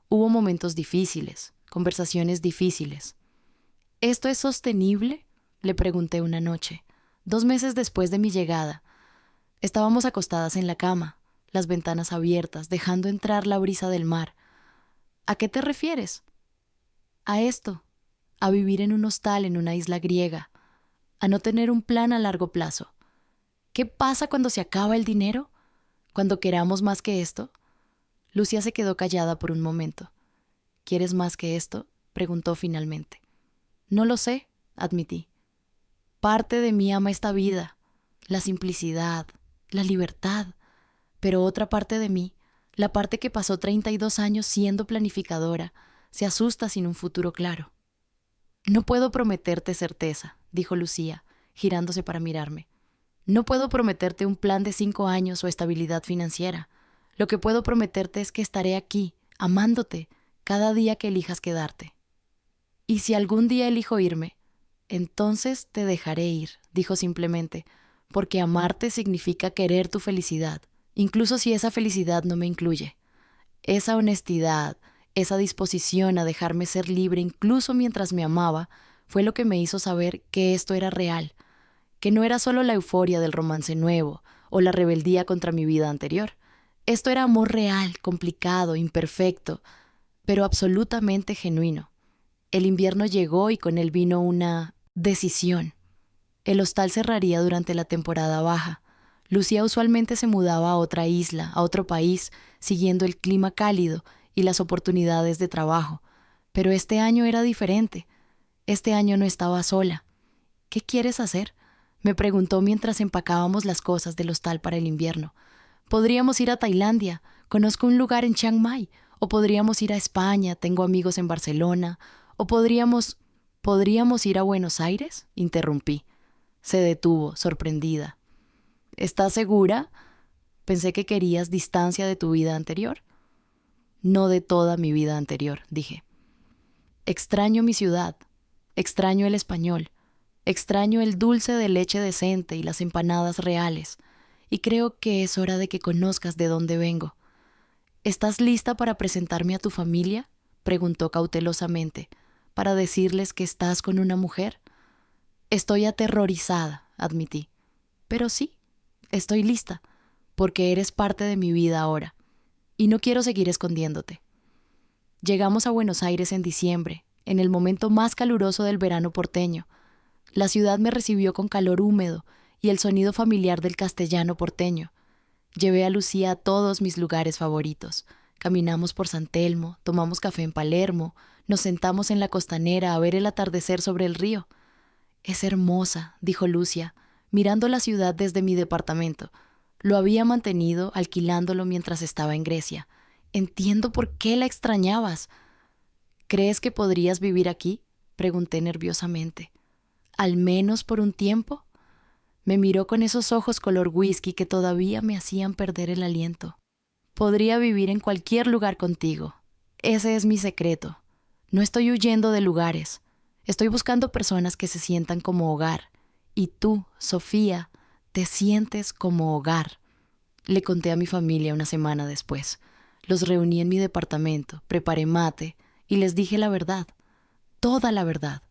Hubo momentos difíciles, conversaciones difíciles. «¿Esto es sostenible?», le pregunté una noche, 2 meses después de mi llegada. Estábamos acostadas en la cama, las ventanas abiertas, dejando entrar la brisa del mar. «¿A qué te refieres?» «A esto, a vivir en un hostal en una isla griega, a no tener un plan a largo plazo. ¿Qué pasa cuando se acaba el dinero? ¿Cuando queramos más que esto?» Lucia se quedó callada por un momento. «¿Quieres más que esto?», preguntó finalmente. «No lo sé», admití. «Parte de mí ama esta vida, la simplicidad, la libertad, pero otra parte de mí, la parte que pasó 32 años siendo planificadora, se asusta sin un futuro claro». «No puedo prometerte certeza», dijo Lucía, girándose para mirarme. «No puedo prometerte un plan de 5 años o estabilidad financiera. Lo que puedo prometerte es que estaré aquí, amándote, cada día que elijas quedarte. Y si algún día elijo irme, entonces te dejaré ir», dijo simplemente, «porque amarte significa querer tu felicidad, incluso si esa felicidad no me incluye. Esa honestidad, esa disposición a dejarme ser libre incluso mientras me amaba, fue lo que me hizo saber que esto era real, que no era solo la euforia del romance nuevo o la rebeldía contra mi vida anterior. Esto era amor real, complicado, imperfecto, pero absolutamente genuino. El invierno llegó y con él vino una decisión. El hostal cerraría durante la temporada baja. Lucía usualmente se mudaba a otra isla, a otro país, siguiendo el clima cálido y las oportunidades de trabajo. Pero este año era diferente. Este año no estaba sola. «¿Qué quieres hacer?», me preguntó mientras empacábamos las cosas del hostal para el invierno. «Podríamos ir a Tailandia, conozco un lugar en Chiang Mai, o podríamos ir a España, tengo amigos en Barcelona, o podríamos ir a Buenos Aires», interrumpí. Se detuvo, sorprendida. «¿Estás segura? Pensé que querías distancia de tu vida anterior». «No de toda mi vida anterior», dije. «Extraño mi ciudad, extraño el español, extraño el dulce de leche decente y las empanadas reales, y creo que es hora de que conozcas de dónde vengo». «¿Estás lista para presentarme a tu familia?», preguntó cautelosamente, «para decirles que estás con una mujer». «Estoy aterrorizada», admití. «Pero sí, estoy lista, porque eres parte de mi vida ahora, y no quiero seguir escondiéndote». Llegamos a Buenos Aires en diciembre, en el momento más caluroso del verano porteño. La ciudad me recibió con calor húmedo y el sonido familiar del castellano porteño. Llevé a Lucía a todos mis lugares favoritos. Caminamos por San Telmo, tomamos café en Palermo, nos sentamos en la costanera a ver el atardecer sobre el río. «Es hermosa», dijo Lucia, mirando la ciudad desde mi departamento. Lo había mantenido alquilándolo mientras estaba en Grecia. «Entiendo por qué la extrañabas». «¿Crees que podrías vivir aquí?», pregunté nerviosamente. «¿Al menos por un tiempo?». Me miró con esos ojos color whisky que todavía me hacían perder el aliento. «Podría vivir en cualquier lugar contigo. Ese es mi secreto. No estoy huyendo de lugares. Estoy buscando personas que se sientan como hogar. Y tú, Sofía, te sientes como hogar». Le conté a mi familia una semana después. Los reuní en mi departamento, preparé mate y les dije la verdad, toda la verdad,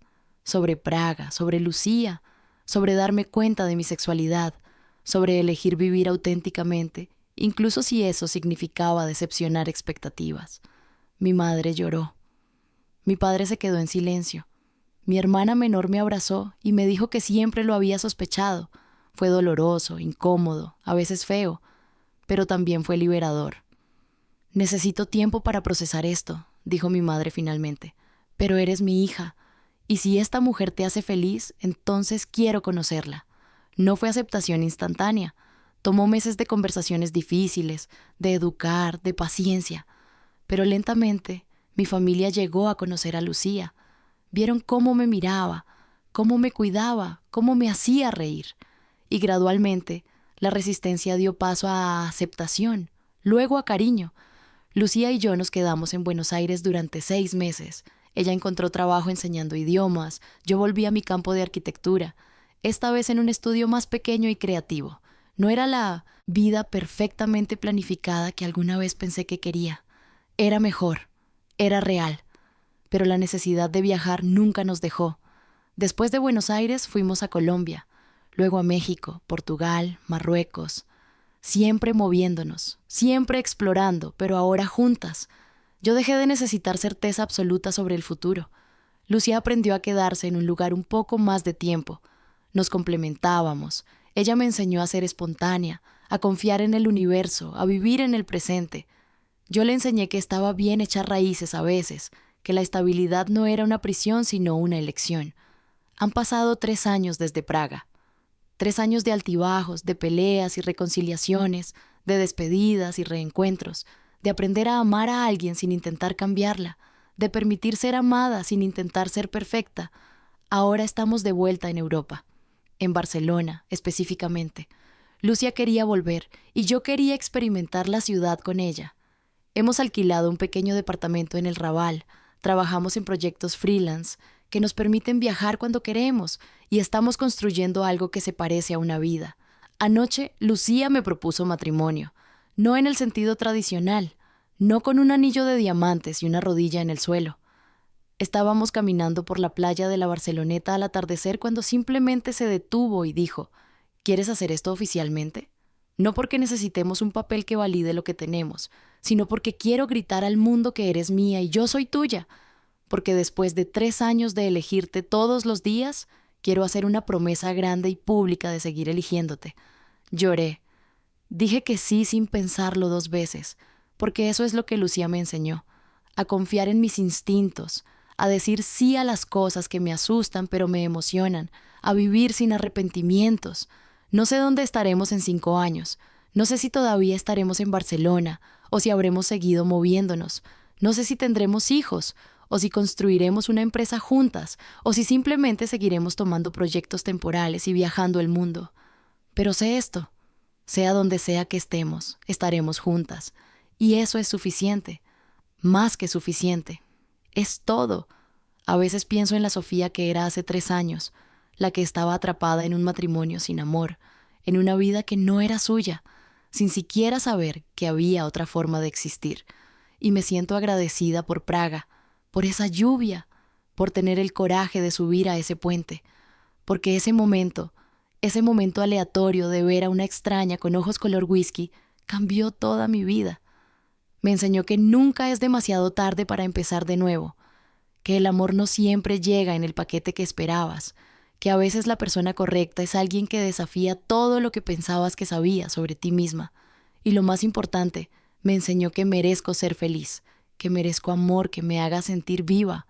sobre Praga, sobre Lucía, sobre darme cuenta de mi sexualidad, sobre elegir vivir auténticamente, incluso si eso significaba decepcionar expectativas. Mi madre lloró. Mi padre se quedó en silencio. Mi hermana menor me abrazó y me dijo que siempre lo había sospechado. Fue doloroso, incómodo, a veces feo, pero también fue liberador. Necesito tiempo para procesar esto, dijo mi madre finalmente, pero eres mi hija, y si esta mujer te hace feliz, entonces quiero conocerla. No fue aceptación instantánea, tomó meses de conversaciones difíciles, de educar, de paciencia, pero lentamente mi familia llegó a conocer a Lucía. Vieron cómo me miraba, cómo me cuidaba, cómo me hacía reír. Y gradualmente la resistencia dio paso a aceptación, luego a cariño. Lucía y yo nos quedamos en Buenos Aires durante 6 meses. Ella encontró trabajo enseñando idiomas, yo volví a mi campo de arquitectura, esta vez en un estudio más pequeño y creativo. No era la vida perfectamente planificada que alguna vez pensé que quería. Era mejor, era real, pero la necesidad de viajar nunca nos dejó. Después de Buenos Aires fuimos a Colombia, luego a México, Portugal, Marruecos, siempre moviéndonos, siempre explorando, pero ahora juntas. Yo dejé de necesitar certeza absoluta sobre el futuro. Lucía aprendió a quedarse en un lugar un poco más de tiempo. Nos complementábamos. Ella me enseñó a ser espontánea, a confiar en el universo, a vivir en el presente. Yo le enseñé que estaba bien echar raíces a veces, que la estabilidad no era una prisión sino una elección. Han pasado 3 años desde Praga. 3 años de altibajos, de peleas y reconciliaciones, de despedidas y reencuentros, de aprender a amar a alguien sin intentar cambiarla, de permitir ser amada sin intentar ser perfecta. Ahora estamos de vuelta en Europa, en Barcelona específicamente. Lucía quería volver y yo quería experimentar la ciudad con ella. Hemos alquilado un pequeño departamento en el Raval, trabajamos en proyectos freelance que nos permiten viajar cuando queremos y estamos construyendo algo que se parece a una vida. Anoche, Lucía me propuso matrimonio, no en el sentido tradicional, no con un anillo de diamantes y una rodilla en el suelo. Estábamos caminando por la playa de la Barceloneta al atardecer cuando simplemente se detuvo y dijo: ¿quieres hacer esto oficialmente? No porque necesitemos un papel que valide lo que tenemos, sino porque quiero gritar al mundo que eres mía y yo soy tuya. Porque después de 3 años de elegirte todos los días, quiero hacer una promesa grande y pública de seguir eligiéndote. Lloré. Dije que sí sin pensarlo 2 veces, porque eso es lo que Lucía me enseñó, a confiar en mis instintos, a decir sí a las cosas que me asustan pero me emocionan, a vivir sin arrepentimientos. No sé dónde estaremos en 5 años, no sé si todavía estaremos en Barcelona o si habremos seguido moviéndonos, no sé si tendremos hijos o si construiremos una empresa juntas, o si simplemente seguiremos tomando proyectos temporales y viajando el mundo. Pero sé esto, sea donde sea que estemos, estaremos juntas, y eso es suficiente, más que suficiente. Es todo. A veces pienso en la Sofía que era hace 3 años, la que estaba atrapada en un matrimonio sin amor, en una vida que no era suya, sin siquiera saber que había otra forma de existir. Y me siento agradecida por Praga, por esa lluvia, por tener el coraje de subir a ese puente, porque ese momento aleatorio de ver a una extraña con ojos color whisky, cambió toda mi vida. Me enseñó que nunca es demasiado tarde para empezar de nuevo, que el amor no siempre llega en el paquete que esperabas, que a veces la persona correcta es alguien que desafía todo lo que pensabas que sabías sobre ti misma. Y lo más importante, me enseñó que merezco ser feliz, que merezco amor que me haga sentir viva,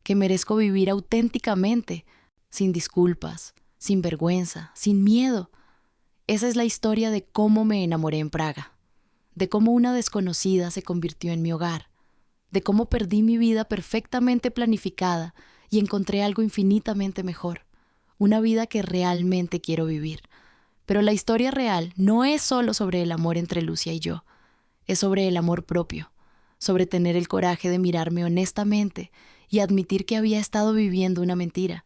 que merezco vivir auténticamente, sin disculpas, sin vergüenza, sin miedo. Esa es la historia de cómo me enamoré en Praga, de cómo una desconocida se convirtió en mi hogar, de cómo perdí mi vida perfectamente planificada y encontré algo infinitamente mejor, una vida que realmente quiero vivir. Pero la historia real no es solo sobre el amor entre Lucía y yo, es sobre el amor propio, sobre tener el coraje de mirarme honestamente y admitir que había estado viviendo una mentira,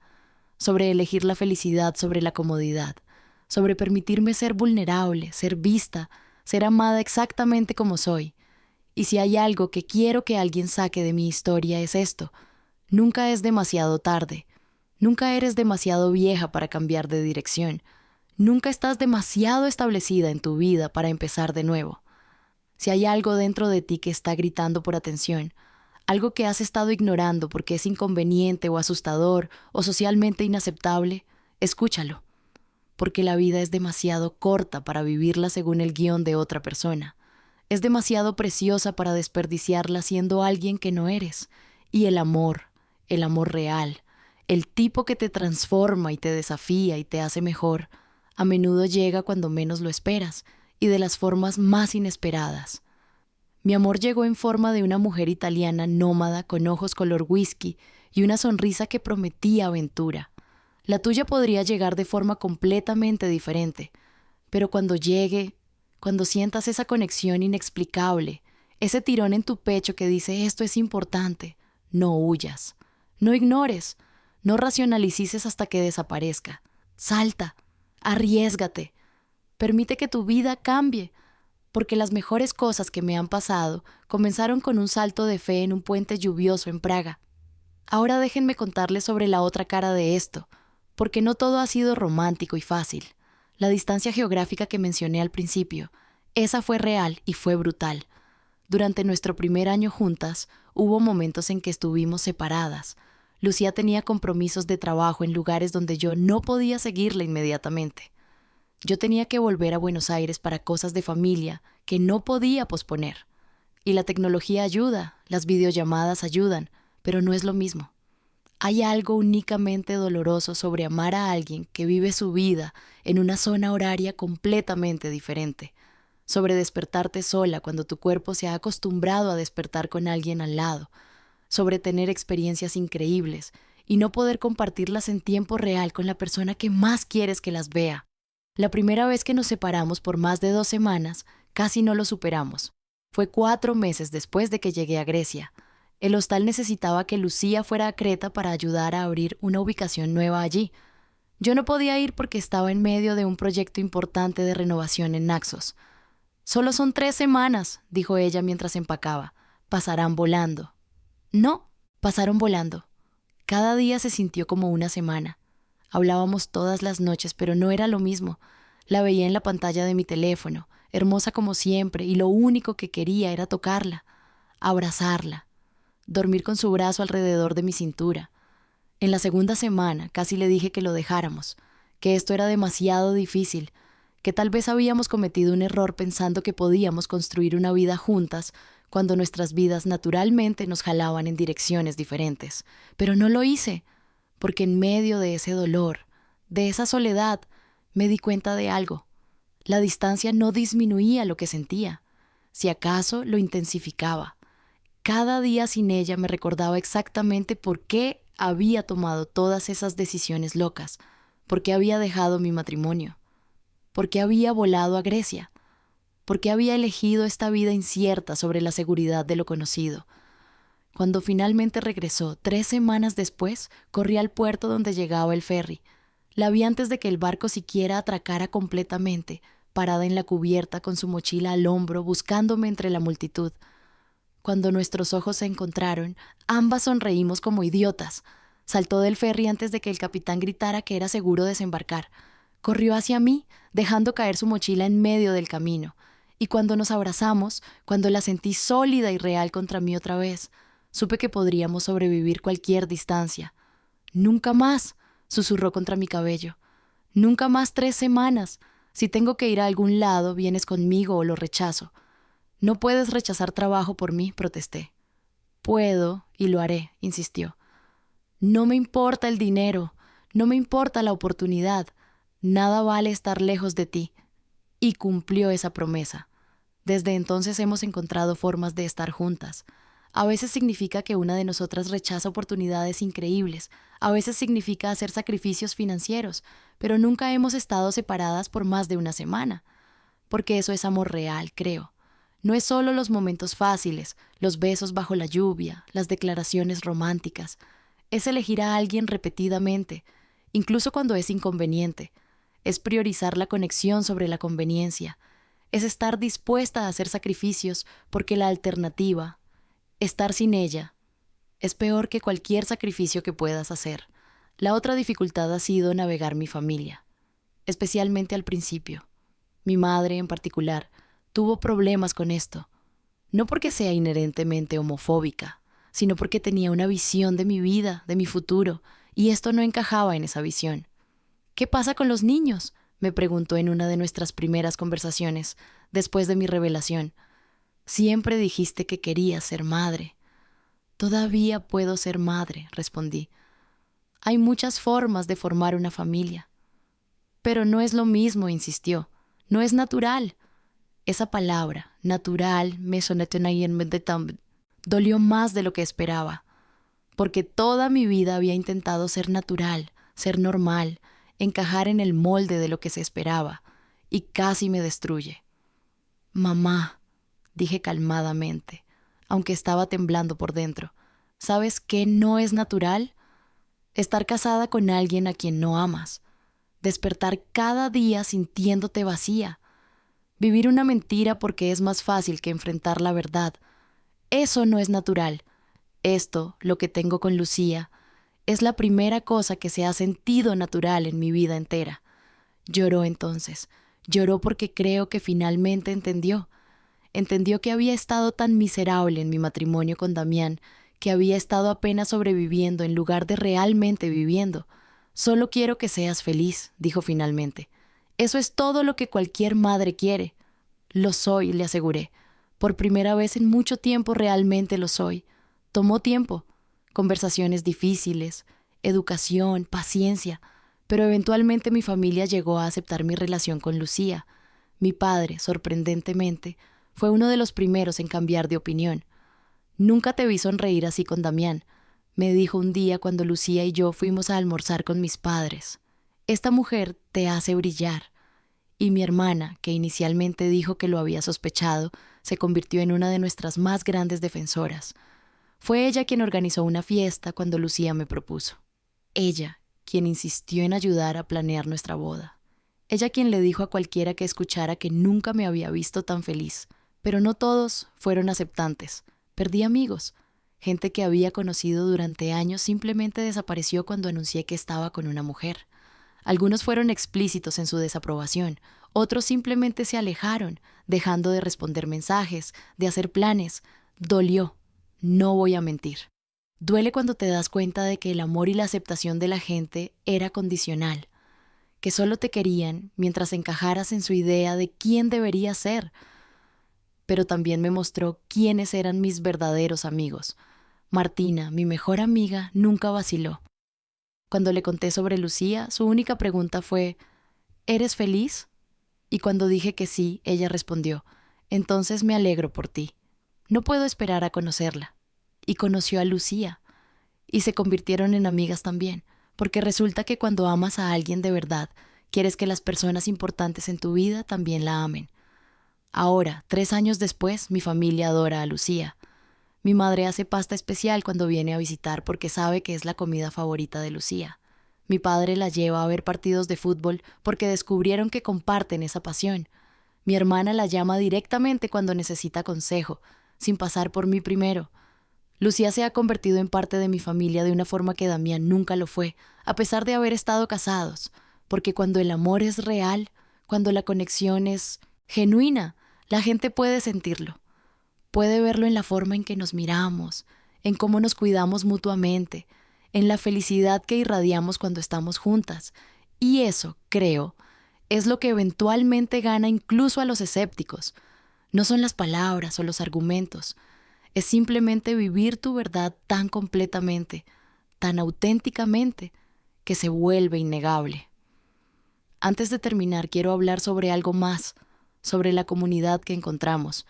sobre elegir la felicidad sobre la comodidad, sobre permitirme ser vulnerable, ser vista, ser amada exactamente como soy. Y si hay algo que quiero que alguien saque de mi historia es esto: nunca es demasiado tarde, nunca eres demasiado vieja para cambiar de dirección, nunca estás demasiado establecida en tu vida para empezar de nuevo. Si hay algo dentro de ti que está gritando por atención, algo que has estado ignorando porque es inconveniente o asustador o socialmente inaceptable, escúchalo. porque la vida es demasiado corta para vivirla según el guión de otra persona. Es demasiado preciosa para desperdiciarla siendo alguien que no eres. Y el amor real, el tipo que te transforma y te desafía y te hace mejor, a menudo llega cuando menos lo esperas y de las formas más inesperadas. Mi amor llegó en forma de una mujer italiana nómada con ojos color whisky y una sonrisa que prometía aventura. La tuya podría llegar de forma completamente diferente, pero cuando llegue, cuando sientas esa conexión inexplicable, ese tirón en tu pecho que dice esto es importante, no huyas, no ignores, no racionalices hasta que desaparezca. Salta, arriésgate, permite que tu vida cambie, porque las mejores cosas que me han pasado comenzaron con un salto de fe en un puente lluvioso en Praga. Ahora déjenme contarles sobre la otra cara de esto, porque no todo ha sido romántico y fácil. La distancia geográfica que mencioné al principio, esa fue real y fue brutal. Durante nuestro primer año juntas, hubo momentos en que estuvimos separadas. Lucía tenía compromisos de trabajo en lugares donde yo no podía seguirla inmediatamente. Yo tenía que volver a Buenos Aires para cosas de familia que no podía posponer. Y la tecnología ayuda, las videollamadas ayudan, pero no es lo mismo. Hay algo únicamente doloroso sobre amar a alguien que vive su vida en una zona horaria completamente diferente, sobre despertarte sola cuando tu cuerpo se ha acostumbrado a despertar con alguien al lado, sobre tener experiencias increíbles y no poder compartirlas en tiempo real con la persona que más quieres que las vea. La primera vez que nos separamos por más de 2 semanas, casi no lo superamos. Fue 4 meses después de que llegué a Grecia. El hostal necesitaba que Lucía fuera a Creta para ayudar a abrir una ubicación nueva allí. Yo no podía ir porque estaba en medio de un proyecto importante de renovación en Naxos. «Solo son 3 semanas», dijo ella mientras empacaba. «Pasarán volando». No, pasaron volando. Cada día se sintió como una semana. Hablábamos todas las noches, pero no era lo mismo. La veía en la pantalla de mi teléfono, hermosa como siempre, y lo único que quería era tocarla, abrazarla, dormir con su brazo alrededor de mi cintura. En la segunda semana casi le dije que lo dejáramos, que esto era demasiado difícil, que tal vez habíamos cometido un error pensando que podíamos construir una vida juntas cuando nuestras vidas naturalmente nos jalaban en direcciones diferentes. Pero no lo hice, porque en medio de ese dolor, de esa soledad, me di cuenta de algo. La distancia no disminuía lo que sentía, si acaso lo intensificaba. Cada día sin ella me recordaba exactamente por qué había tomado todas esas decisiones locas, por qué había dejado mi matrimonio, por qué había volado a Grecia, por qué había elegido esta vida incierta sobre la seguridad de lo conocido. Cuando finalmente regresó, 3 semanas después, corrí al puerto donde llegaba el ferry. La vi antes de que el barco siquiera atracara completamente, parada en la cubierta con su mochila al hombro, buscándome entre la multitud. Cuando nuestros ojos se encontraron, ambas sonreímos como idiotas. Saltó del ferry antes de que el capitán gritara que era seguro desembarcar. Corrió hacia mí, dejando caer su mochila en medio del camino. Y cuando nos abrazamos, cuando la sentí sólida y real contra mí otra vez, supe que podríamos sobrevivir cualquier distancia. «Nunca más», susurró contra mi cabello. «Nunca más 3 semanas. Si tengo que ir a algún lado, vienes conmigo o lo rechazo». «No puedes rechazar trabajo por mí», protesté. «Puedo y lo haré», insistió. «No me importa el dinero, no me importa la oportunidad. Nada vale estar lejos de ti». Y cumplió esa promesa. Desde entonces hemos encontrado formas de estar juntas. A veces significa que una de nosotras rechaza oportunidades increíbles, a veces significa hacer sacrificios financieros, pero nunca hemos estado separadas por más de 1 semana. Porque eso es amor real, creo. No es solo los momentos fáciles, los besos bajo la lluvia, las declaraciones románticas. Es elegir a alguien repetidamente, incluso cuando es inconveniente. Es priorizar la conexión sobre la conveniencia. Es estar dispuesta a hacer sacrificios porque la alternativa, estar sin ella, es peor que cualquier sacrificio que puedas hacer. La otra dificultad ha sido navegar mi familia, especialmente al principio. Mi madre, en particular, tuvo problemas con esto. No porque sea inherentemente homofóbica, sino porque tenía una visión de mi vida, de mi futuro, y esto no encajaba en esa visión. «¿Qué pasa con los niños?», me preguntó en una de nuestras primeras conversaciones, después de mi revelación. Siempre dijiste que querías ser madre. Todavía puedo ser madre, respondí. Hay muchas formas de formar una familia. Pero no es lo mismo, insistió. No es natural. Esa palabra, natural, dolió más de lo que esperaba, porque toda mi vida había intentado ser natural, ser normal, encajar en el molde de lo que se esperaba, y casi me destruye. Mamá, dije calmadamente, aunque estaba temblando por dentro, ¿sabes qué no es natural? Estar casada con alguien a quien no amas, despertar cada día sintiéndote vacía, vivir una mentira porque es más fácil que enfrentar la verdad. Eso no es natural. Esto, lo que tengo con Lucía, es la primera cosa que se ha sentido natural en mi vida entera. Lloró entonces. Lloró porque creo que finalmente entendió. Entendió que había estado tan miserable en mi matrimonio con Damián, que había estado apenas sobreviviendo en lugar de realmente viviendo. Solo quiero que seas feliz, dijo finalmente. Eso es todo lo que cualquier madre quiere. Lo soy, le aseguré. Por primera vez en mucho tiempo realmente lo soy. Tomó tiempo, conversaciones difíciles, educación, paciencia, pero eventualmente mi familia llegó a aceptar mi relación con Lucía. Mi padre, sorprendentemente, fue uno de los primeros en cambiar de opinión. Nunca te vi sonreír así con Damián, me dijo un día cuando Lucía y yo fuimos a almorzar con mis padres. Esta mujer te hace brillar. Y mi hermana, que inicialmente dijo que lo había sospechado, se convirtió en una de nuestras más grandes defensoras. Fue ella quien organizó una fiesta cuando Lucía me propuso. Ella, quien insistió en ayudar a planear nuestra boda. Ella quien le dijo a cualquiera que escuchara que nunca me había visto tan feliz. Pero no todos fueron aceptantes. Perdí amigos. Gente que había conocido durante años simplemente desapareció cuando anuncié que estaba con una mujer. Algunos fueron explícitos en su desaprobación, otros simplemente se alejaron, dejando de responder mensajes, de hacer planes. Dolió, no voy a mentir. Duele cuando te das cuenta de que el amor y la aceptación de la gente era condicional, que solo te querían mientras encajaras en su idea de quién deberías ser. Pero también me mostró quiénes eran mis verdaderos amigos. Martina, mi mejor amiga, nunca vaciló. Cuando le conté sobre Lucía, su única pregunta fue, ¿eres feliz? Y cuando dije que sí, ella respondió, entonces me alegro por ti. No puedo esperar a conocerla. Y conoció a Lucía. Y se convirtieron en amigas también, porque resulta que cuando amas a alguien de verdad, quieres que las personas importantes en tu vida también la amen. Ahora, 3 años después, mi familia adora a Lucía. Mi madre hace pasta especial cuando viene a visitar porque sabe que es la comida favorita de Lucía. Mi padre la lleva a ver partidos de fútbol porque descubrieron que comparten esa pasión. Mi hermana la llama directamente cuando necesita consejo, sin pasar por mí primero. Lucía se ha convertido en parte de mi familia de una forma que Damián nunca lo fue, a pesar de haber estado casados, porque cuando el amor es real, cuando la conexión es genuina, la gente puede sentirlo. Puede verlo en la forma en que nos miramos, en cómo nos cuidamos mutuamente, en la felicidad que irradiamos cuando estamos juntas. Y eso, creo, es lo que eventualmente gana incluso a los escépticos. No son las palabras o los argumentos. Es simplemente vivir tu verdad tan completamente, tan auténticamente, que se vuelve innegable. Antes de terminar, quiero hablar sobre algo más, sobre la comunidad que encontramos,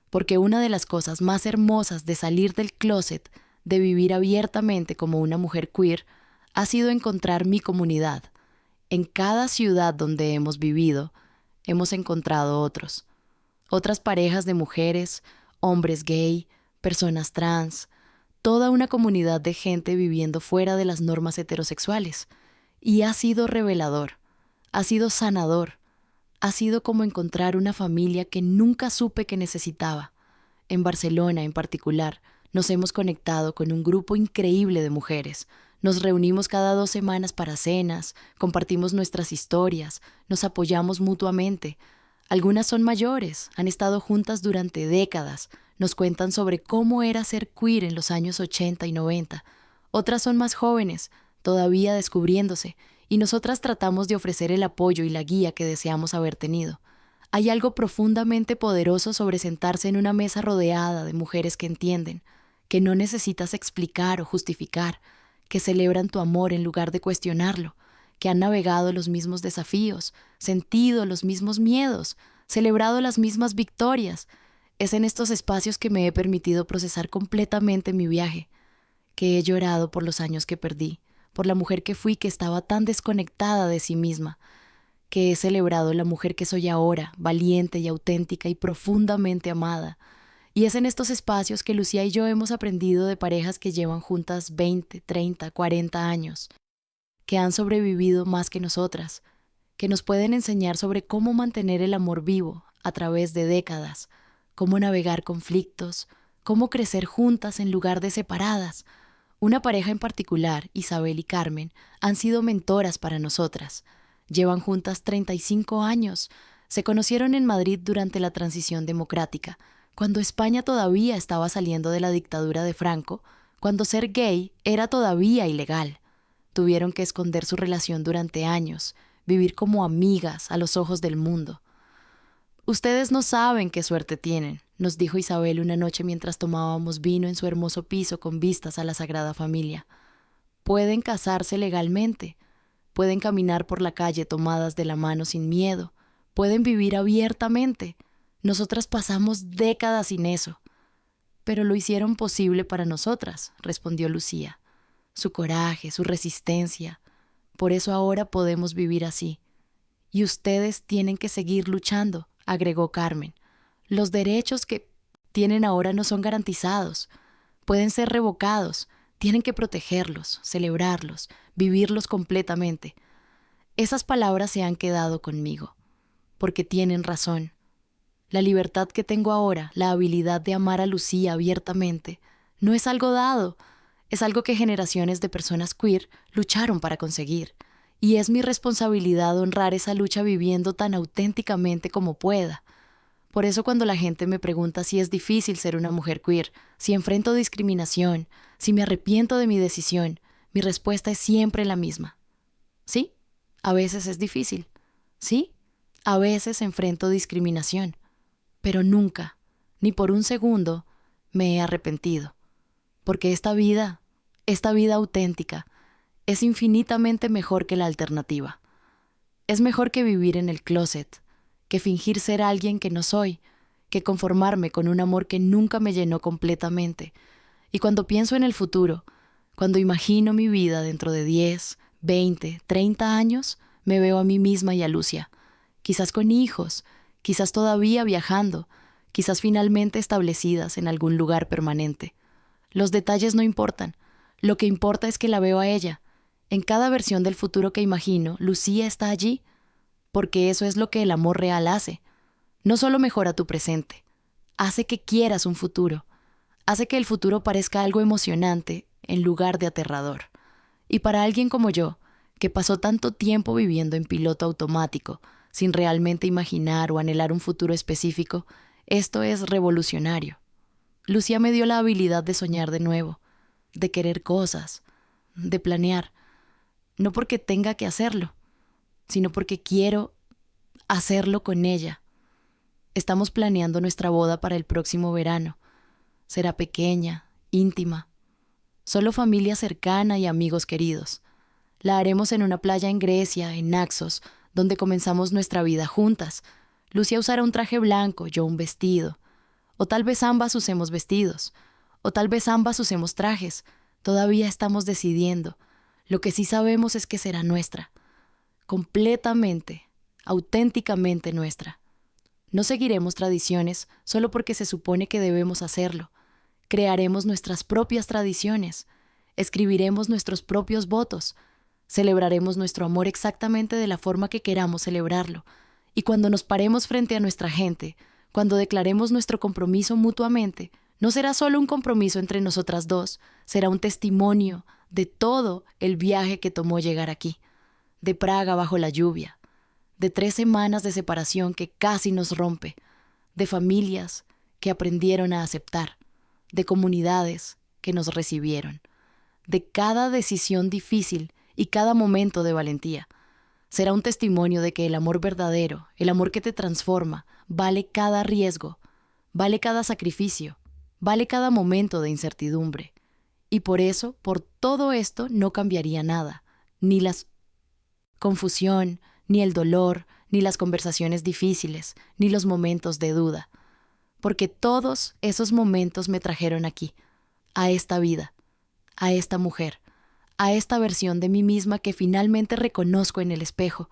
porque una de las cosas más hermosas de salir del closet, de vivir abiertamente como una mujer queer, ha sido encontrar mi comunidad. En cada ciudad donde hemos vivido, hemos encontrado otras parejas de mujeres, hombres gay, personas trans, toda una comunidad de gente viviendo fuera de las normas heterosexuales. Y ha sido revelador, ha sido sanador. Ha sido como encontrar una familia que nunca supe que necesitaba. En Barcelona, en particular, nos hemos conectado con un grupo increíble de mujeres. Nos reunimos cada 2 semanas para cenas, compartimos nuestras historias, nos apoyamos mutuamente. Algunas son mayores, han estado juntas durante décadas, nos cuentan sobre cómo era ser queer en los años 80 y 90. Otras son más jóvenes, todavía descubriéndose, y nosotras tratamos de ofrecer el apoyo y la guía que deseamos haber tenido. Hay algo profundamente poderoso sobre sentarse en una mesa rodeada de mujeres que entienden, que no necesitas explicar o justificar, que celebran tu amor en lugar de cuestionarlo, que han navegado los mismos desafíos, sentido los mismos miedos, celebrado las mismas victorias. Es en estos espacios que me he permitido procesar completamente mi viaje, que he llorado por los años que perdí, por la mujer que fui que estaba tan desconectada de sí misma, que he celebrado la mujer que soy ahora, valiente y auténtica y profundamente amada. Y es en estos espacios que Lucía y yo hemos aprendido de parejas que llevan juntas 20, 30, 40 años, que han sobrevivido más que nosotras, que nos pueden enseñar sobre cómo mantener el amor vivo a través de décadas, cómo navegar conflictos, cómo crecer juntas en lugar de separadas. Una pareja en particular, Isabel y Carmen, han sido mentoras para nosotras. Llevan juntas 35 años. Se conocieron en Madrid durante la transición democrática, cuando España todavía estaba saliendo de la dictadura de Franco, cuando ser gay era todavía ilegal. Tuvieron que esconder su relación durante años, vivir como amigas a los ojos del mundo. «Ustedes no saben qué suerte tienen», nos dijo Isabel una noche mientras tomábamos vino en su hermoso piso con vistas a la Sagrada Familia. «Pueden casarse legalmente, pueden caminar por la calle tomadas de la mano sin miedo, pueden vivir abiertamente. Nosotras pasamos décadas sin eso». «Pero lo hicieron posible para nosotras», respondió Lucía. «Su coraje, su resistencia. Por eso ahora podemos vivir así. Y ustedes tienen que seguir luchando», agregó Carmen. «Los derechos que tienen ahora no son garantizados. Pueden ser revocados. Tienen que protegerlos, celebrarlos, vivirlos completamente». Esas palabras se han quedado conmigo, porque tienen razón. La libertad que tengo ahora, la habilidad de amar a Lucía abiertamente, no es algo dado, es algo que generaciones de personas queer lucharon para conseguir. Y es mi responsabilidad honrar esa lucha viviendo tan auténticamente como pueda. Por eso cuando la gente me pregunta si es difícil ser una mujer queer, si enfrento discriminación, si me arrepiento de mi decisión, mi respuesta es siempre la misma. Sí, a veces es difícil. Sí, a veces enfrento discriminación. Pero nunca, ni por un segundo, me he arrepentido. Porque esta vida auténtica, es infinitamente mejor que la alternativa. Es mejor que vivir en el closet, que fingir ser alguien que no soy, que conformarme con un amor que nunca me llenó completamente. Y cuando pienso en el futuro, cuando imagino mi vida dentro de 10, 20, 30 años, me veo a mí misma y a Lucia, quizás con hijos, quizás todavía viajando, quizás finalmente establecidas en algún lugar permanente. Los detalles no importan, lo que importa es que la veo a ella. En cada versión del futuro que imagino, Lucía está allí, porque eso es lo que el amor real hace. No solo mejora tu presente, hace que quieras un futuro, hace que el futuro parezca algo emocionante en lugar de aterrador. Y para alguien como yo, que pasó tanto tiempo viviendo en piloto automático, sin realmente imaginar o anhelar un futuro específico, esto es revolucionario. Lucía me dio la habilidad de soñar de nuevo, de querer cosas, de planear, no porque tenga que hacerlo, sino porque quiero hacerlo con ella. Estamos planeando nuestra boda para el próximo verano. Será pequeña, íntima, solo familia cercana y amigos queridos. La haremos en una playa en Grecia, en Naxos, donde comenzamos nuestra vida juntas. Lucía usará un traje blanco, yo un vestido. O tal vez ambas usemos vestidos. O tal vez ambas usemos trajes. Todavía estamos decidiendo. Lo que sí sabemos es que será nuestra. Completamente, auténticamente nuestra. No seguiremos tradiciones solo porque se supone que debemos hacerlo. Crearemos nuestras propias tradiciones. Escribiremos nuestros propios votos. Celebraremos nuestro amor exactamente de la forma que queramos celebrarlo. Y cuando nos paremos frente a nuestra gente, cuando declaremos nuestro compromiso mutuamente, no será solo un compromiso entre nosotras dos, será un testimonio de todo el viaje que tomó llegar aquí. De Praga bajo la lluvia, de 3 semanas de separación que casi nos rompe, de familias que aprendieron a aceptar, de comunidades que nos recibieron, de cada decisión difícil y cada momento de valentía. Será un testimonio de que el amor verdadero, el amor que te transforma, vale cada riesgo, vale cada sacrificio, vale cada momento de incertidumbre. Y por eso, por todo esto, no cambiaría nada, ni la confusión, ni el dolor, ni las conversaciones difíciles, ni los momentos de duda. Porque todos esos momentos me trajeron aquí, a esta vida, a esta mujer, a esta versión de mí misma que finalmente reconozco en el espejo.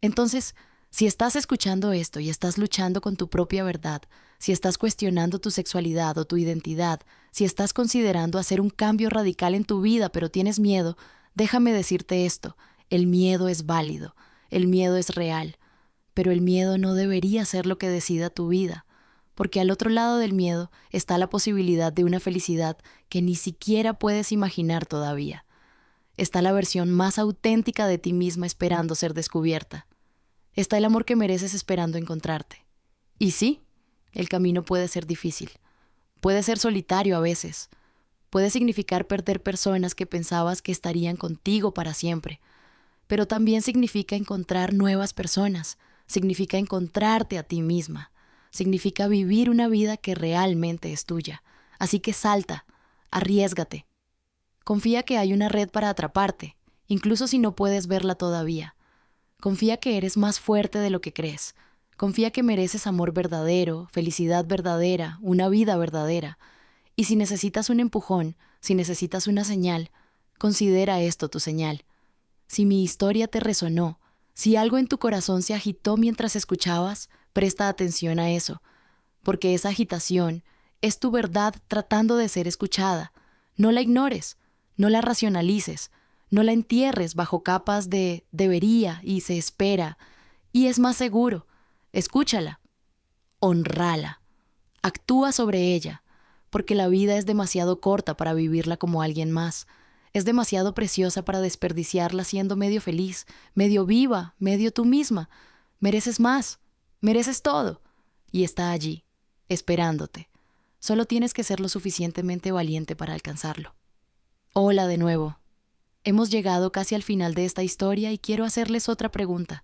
Entonces, si estás escuchando esto y estás luchando con tu propia verdad, si estás cuestionando tu sexualidad o tu identidad, si estás considerando hacer un cambio radical en tu vida pero tienes miedo, déjame decirte esto: el miedo es válido, el miedo es real, pero el miedo no debería ser lo que decida tu vida, porque al otro lado del miedo está la posibilidad de una felicidad que ni siquiera puedes imaginar todavía. Está la versión más auténtica de ti misma esperando ser descubierta. Está el amor que mereces esperando encontrarte. Y sí, el camino puede ser difícil. Puede ser solitario a veces. Puede significar perder personas que pensabas que estarían contigo para siempre. Pero también significa encontrar nuevas personas. Significa encontrarte a ti misma. Significa vivir una vida que realmente es tuya. Así que salta, arriésgate. Confía que hay una red para atraparte, incluso si no puedes verla todavía. Confía que eres más fuerte de lo que crees. Confía que mereces amor verdadero, felicidad verdadera, una vida verdadera. Y si necesitas un empujón, si necesitas una señal, considera esto tu señal. Si mi historia te resonó, si algo en tu corazón se agitó mientras escuchabas, presta atención a eso, porque esa agitación es tu verdad tratando de ser escuchada. No la ignores, no la racionalices, no la entierres bajo capas de debería y se espera, y es más seguro. Escúchala, honrala, actúa sobre ella, porque la vida es demasiado corta para vivirla como alguien más. Es demasiado preciosa para desperdiciarla siendo medio feliz, medio viva, medio tú misma. Mereces más, mereces todo, y está allí, esperándote. Solo tienes que ser lo suficientemente valiente para alcanzarlo. Hola de nuevo. Hemos llegado casi al final de esta historia y quiero hacerles otra pregunta.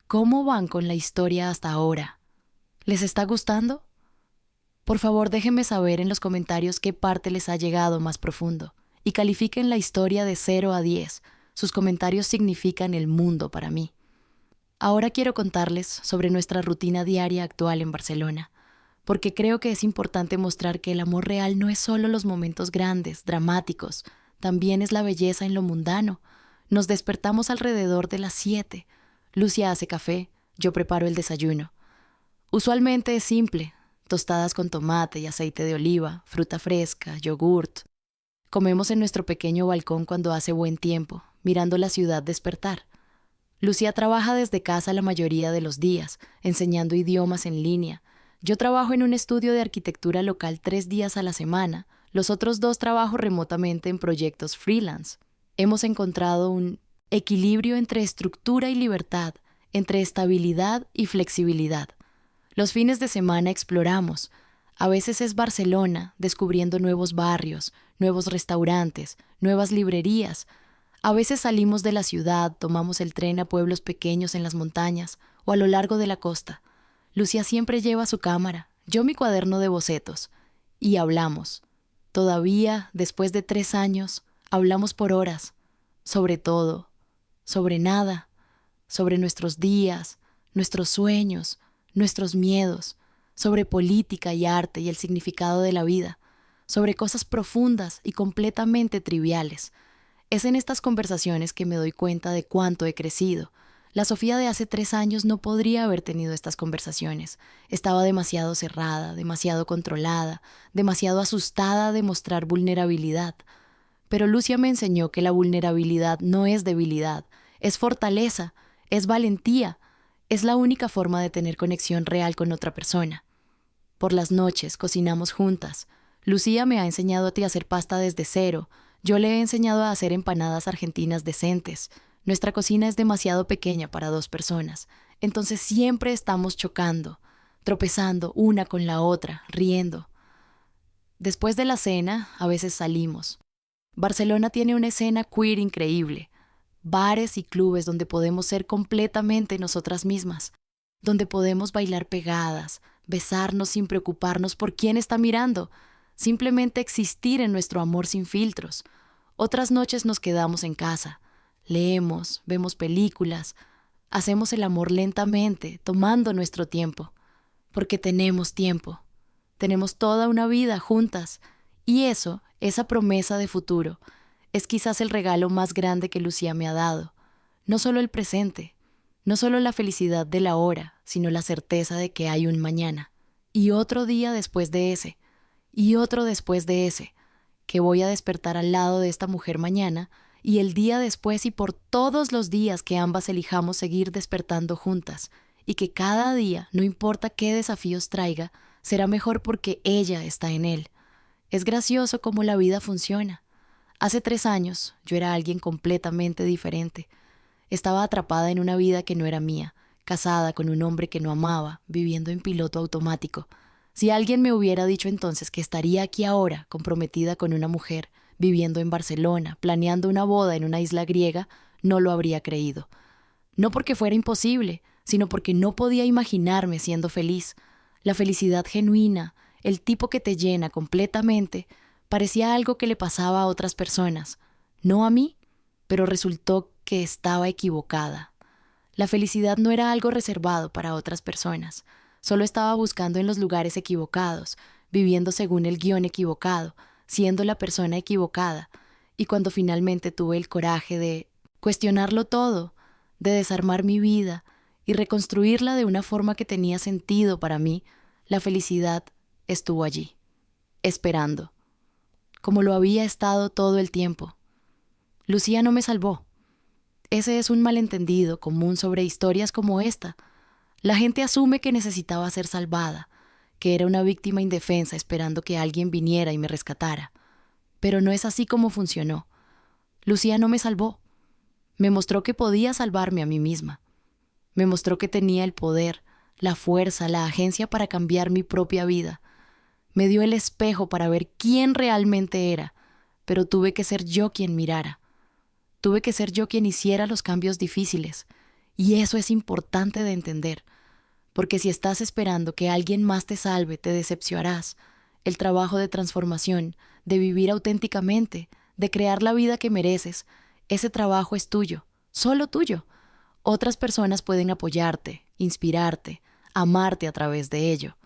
¿Cómo van con la historia hasta ahora? ¿Les está gustando? Por favor, déjenme saber en los comentarios qué parte les ha llegado más profundo y califiquen la historia de 0 a 10. Sus comentarios significan el mundo para mí. Ahora quiero contarles sobre nuestra rutina diaria actual en Barcelona, porque creo que es importante mostrar que el amor real no es solo los momentos grandes, dramáticos, también es la belleza en lo mundano. Nos despertamos alrededor de las 7. Lucia hace café, yo preparo el desayuno. Usualmente es simple, tostadas con tomate y aceite de oliva, fruta fresca, yogurt. Comemos en nuestro pequeño balcón cuando hace buen tiempo, mirando la ciudad despertar. Lucia trabaja desde casa la mayoría de los días, enseñando idiomas en línea. Yo trabajo en un estudio de arquitectura local 3 días a la semana. Los otros 2 trabajo remotamente en proyectos freelance. Hemos encontrado un equilibrio entre estructura y libertad, entre estabilidad y flexibilidad. Los fines de semana exploramos. A veces es Barcelona, descubriendo nuevos barrios, nuevos restaurantes, nuevas librerías. A veces salimos de la ciudad, tomamos el tren a pueblos pequeños en las montañas o a lo largo de la costa. Lucia siempre lleva su cámara, yo mi cuaderno de bocetos, y hablamos. Todavía, después de 3 años, hablamos por horas, sobre todo, sobre nada, sobre nuestros días, nuestros sueños, nuestros miedos, sobre política y arte y el significado de la vida, sobre cosas profundas y completamente triviales. Es en estas conversaciones que me doy cuenta de cuánto he crecido. La Sofía de hace 3 años no podría haber tenido estas conversaciones. Estaba demasiado cerrada, demasiado controlada, demasiado asustada de mostrar vulnerabilidad. Pero Lucia me enseñó que la vulnerabilidad no es debilidad, es fortaleza, es valentía, es la única forma de tener conexión real con otra persona. Por las noches cocinamos juntas. Lucía me ha enseñado a hacer pasta desde cero. Yo le he enseñado a hacer empanadas argentinas decentes. Nuestra cocina es demasiado pequeña para 2 personas, entonces siempre estamos chocando, tropezando una con la otra, riendo. Después de la cena, a veces salimos. Barcelona tiene una escena queer increíble. bares y clubes donde podemos ser completamente nosotras mismas, donde podemos bailar pegadas, besarnos sin preocuparnos por quién está mirando, simplemente existir en nuestro amor sin filtros. Otras noches nos quedamos en casa, leemos, vemos películas, hacemos el amor lentamente, tomando nuestro tiempo, porque tenemos tiempo. Tenemos toda una vida juntas, y eso, esa promesa de futuro, es quizás el regalo más grande que Lucía me ha dado. No solo el presente, no solo la felicidad de la hora, sino la certeza de que hay un mañana, y otro día después de ese, y otro después de ese, que voy a despertar al lado de esta mujer mañana, y el día después y por todos los días que ambas elijamos seguir despertando juntas, y que cada día, no importa qué desafíos traiga, será mejor porque ella está en él. Es gracioso cómo la vida funciona. Hace 3 años yo era alguien completamente diferente. Estaba atrapada en una vida que no era mía, casada con un hombre que no amaba, viviendo en piloto automático. Si alguien me hubiera dicho entonces que estaría aquí ahora, comprometida con una mujer, viviendo en Barcelona, planeando una boda en una isla griega, no lo habría creído. No porque fuera imposible, sino porque no podía imaginarme siendo feliz. La felicidad genuina, el tipo que te llena completamente, parecía algo que le pasaba a otras personas, no a mí, pero resultó que estaba equivocada. La felicidad no era algo reservado para otras personas, solo estaba buscando en los lugares equivocados, viviendo según el guión equivocado, siendo la persona equivocada, y cuando finalmente tuve el coraje de cuestionarlo todo, de desarmar mi vida y reconstruirla de una forma que tenía sentido para mí, la felicidad estuvo allí, esperando, como lo había estado todo el tiempo. Lucía no me salvó. Ese es un malentendido común sobre historias como esta. La gente asume que necesitaba ser salvada, que era una víctima indefensa esperando que alguien viniera y me rescatara. Pero no es así como funcionó. Lucía no me salvó. Me mostró que podía salvarme a mí misma. Me mostró que tenía el poder, la fuerza, la agencia para cambiar mi propia vida. Me dio el espejo para ver quién realmente era, pero tuve que ser yo quien mirara. Tuve que ser yo quien hiciera los cambios difíciles. Y eso es importante de entender, porque si estás esperando que alguien más te salve, te decepcionarás. El trabajo de transformación, de vivir auténticamente, de crear la vida que mereces, ese trabajo es tuyo, solo tuyo. Otras personas pueden apoyarte, inspirarte, amarte a través de ello.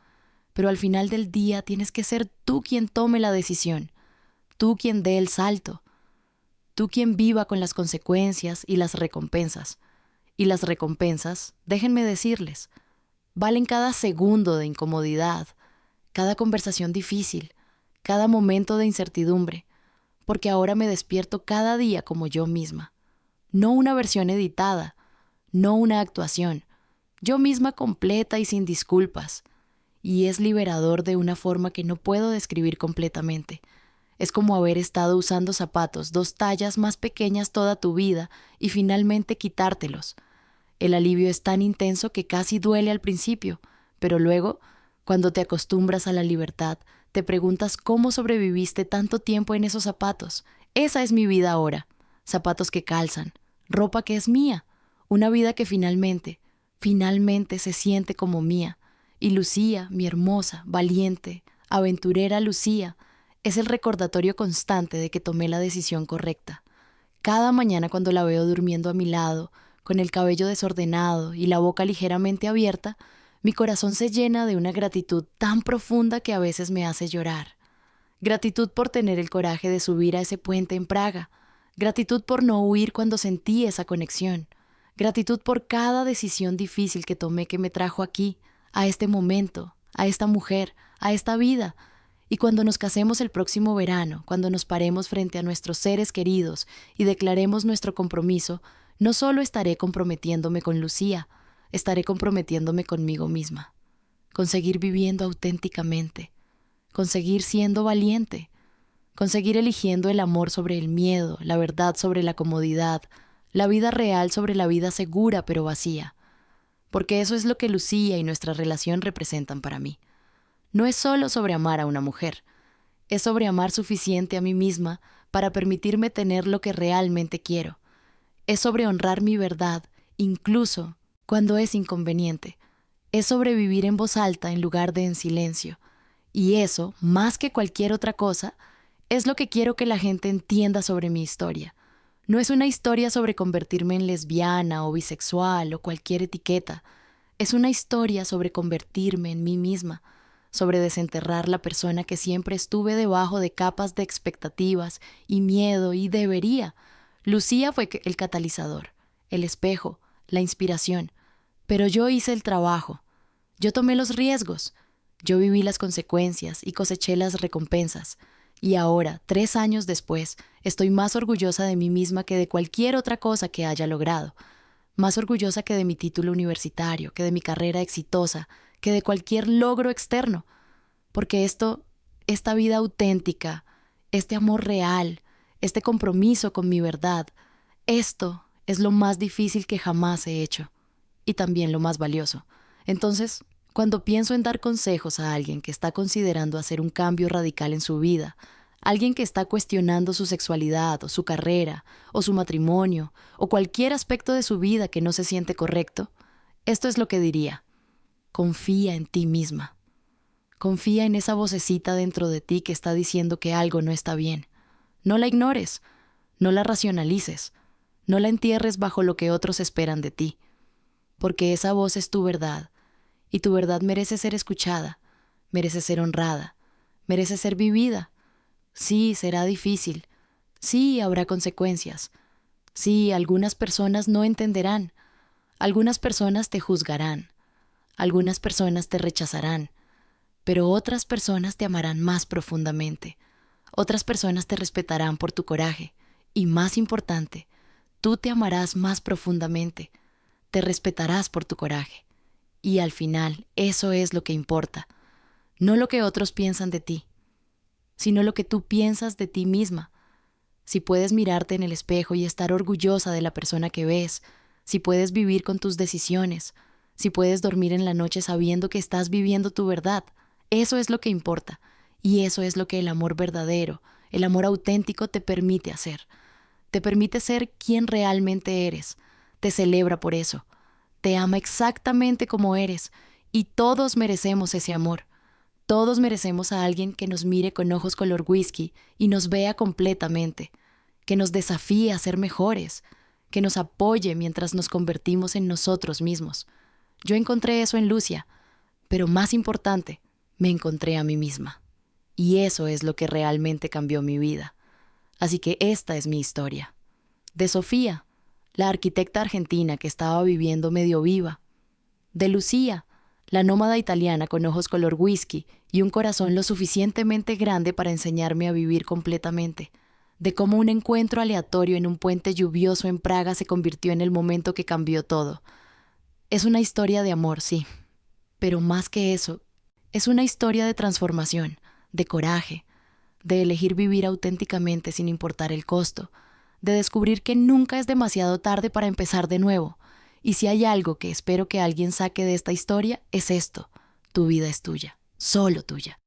Pero al final del día tienes que ser tú quien tome la decisión, tú quien dé el salto, tú quien viva con las consecuencias y las recompensas. Y las recompensas, déjenme decirles, valen cada segundo de incomodidad, cada conversación difícil, cada momento de incertidumbre, porque ahora me despierto cada día como yo misma. No una versión editada, no una actuación, yo misma completa y sin disculpas. Y es liberador de una forma que no puedo describir completamente. Es como haber estado usando zapatos 2 tallas más pequeñas toda tu vida y finalmente quitártelos. El alivio es tan intenso que casi duele al principio, pero luego, cuando te acostumbras a la libertad, te preguntas cómo sobreviviste tanto tiempo en esos zapatos. Esa es mi vida ahora. Zapatos que calzan, ropa que es mía, una vida que finalmente se siente como mía. Y Lucía, mi hermosa, valiente, aventurera Lucía, es el recordatorio constante de que tomé la decisión correcta. Cada mañana cuando la veo durmiendo a mi lado, con el cabello desordenado y la boca ligeramente abierta, mi corazón se llena de una gratitud tan profunda que a veces me hace llorar. Gratitud por tener el coraje de subir a ese puente en Praga. Gratitud por no huir cuando sentí esa conexión. Gratitud por cada decisión difícil que tomé que me trajo aquí, a este momento, a esta mujer, a esta vida. Y cuando nos casemos el próximo verano, cuando nos paremos frente a nuestros seres queridos y declaremos nuestro compromiso, no solo estaré comprometiéndome con Lucía, estaré comprometiéndome conmigo misma, con seguir viviendo auténticamente, con seguir siendo valiente, con seguir eligiendo el amor sobre el miedo, la verdad sobre la comodidad, la vida real sobre la vida segura pero vacía. Porque eso es lo que Lucía y nuestra relación representan para mí. No es solo sobre amar a una mujer, es sobre amar suficiente a mí misma para permitirme tener lo que realmente quiero. Es sobre honrar mi verdad, incluso cuando es inconveniente. Es sobre vivir en voz alta en lugar de en silencio. Y eso, más que cualquier otra cosa, es lo que quiero que la gente entienda sobre mi historia. No es una historia sobre convertirme en lesbiana o bisexual o cualquier etiqueta. Es una historia sobre convertirme en mí misma, sobre desenterrar la persona que siempre estuve debajo de capas de expectativas y miedo y debería. Lucía fue el catalizador, el espejo, la inspiración. Pero yo hice el trabajo. Yo tomé los riesgos. Yo viví las consecuencias y coseché las recompensas. Y ahora, 3 años después, estoy más orgullosa de mí misma que de cualquier otra cosa que haya logrado. Más orgullosa que de mi título universitario, que de mi carrera exitosa, que de cualquier logro externo. Porque esta vida auténtica, este amor real, este compromiso con mi verdad, esto es lo más difícil que jamás he hecho. Y también lo más valioso. Entonces, cuando pienso en dar consejos a alguien que está considerando hacer un cambio radical en su vida, alguien que está cuestionando su sexualidad o su carrera o su matrimonio o cualquier aspecto de su vida que no se siente correcto, esto es lo que diría: confía en ti misma. Confía en esa vocecita dentro de ti que está diciendo que algo no está bien. No la ignores, no la racionalices, no la entierres bajo lo que otros esperan de ti, porque esa voz es tu verdad. Y tu verdad merece ser escuchada, merece ser honrada, merece ser vivida. Sí, será difícil. Sí, habrá consecuencias. Sí, algunas personas no entenderán. Algunas personas te juzgarán. Algunas personas te rechazarán. Pero otras personas te amarán más profundamente. Otras personas te respetarán por tu coraje. Y más importante, tú te amarás más profundamente. Te respetarás por tu coraje. Y al final, eso es lo que importa. No lo que otros piensan de ti, sino lo que tú piensas de ti misma. Si puedes mirarte en el espejo y estar orgullosa de la persona que ves, si puedes vivir con tus decisiones, si puedes dormir en la noche sabiendo que estás viviendo tu verdad, eso es lo que importa. Y eso es lo que el amor verdadero, el amor auténtico te permite hacer. Te permite ser quien realmente eres. Te celebra por eso. Te ama exactamente como eres, y todos merecemos ese amor. Todos merecemos a alguien que nos mire con ojos color whisky y nos vea completamente, que nos desafíe a ser mejores, que nos apoye mientras nos convertimos en nosotros mismos. Yo encontré eso en Lucia, pero más importante, me encontré a mí misma. Y eso es lo que realmente cambió mi vida. Así que esta es mi historia. De Sofía, la arquitecta argentina que estaba viviendo medio viva. De Lucía, la nómada italiana con ojos color whisky y un corazón lo suficientemente grande para enseñarme a vivir completamente. De cómo un encuentro aleatorio en un puente lluvioso en Praga se convirtió en el momento que cambió todo. Es una historia de amor, sí. Pero más que eso, es una historia de transformación, de coraje, de elegir vivir auténticamente sin importar el costo, de descubrir que nunca es demasiado tarde para empezar de nuevo. Y si hay algo que espero que alguien saque de esta historia, es esto: tu vida es tuya, solo tuya.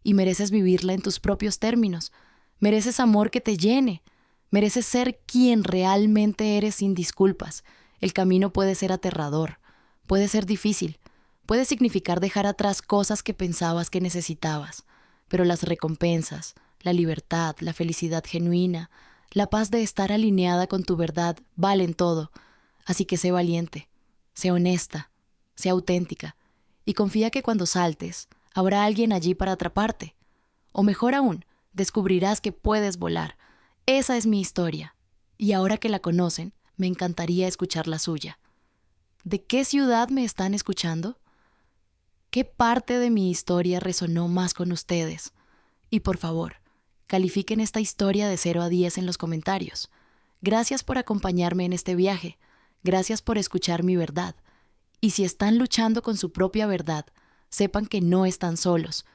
Y mereces vivirla en tus propios términos. Mereces amor que te llene. Mereces ser quien realmente eres sin disculpas. El camino puede ser aterrador, puede ser difícil, puede significar dejar atrás cosas que pensabas que necesitabas, pero las recompensas, la libertad, la felicidad genuina, la paz de estar alineada con tu verdad valen todo. Así que sé valiente, sé honesta, sé auténtica y confía que cuando saltes habrá alguien allí para atraparte. O mejor aún, descubrirás que puedes volar. Esa es mi historia. Y ahora que la conocen, me encantaría escuchar la suya. ¿De qué ciudad me están escuchando? ¿Qué parte de mi historia resonó más con ustedes? Y por favor, califiquen esta historia de 0 a 10 en los comentarios. Gracias por acompañarme en este viaje. Gracias por escuchar mi verdad. Y si están luchando con su propia verdad, sepan que no están solos,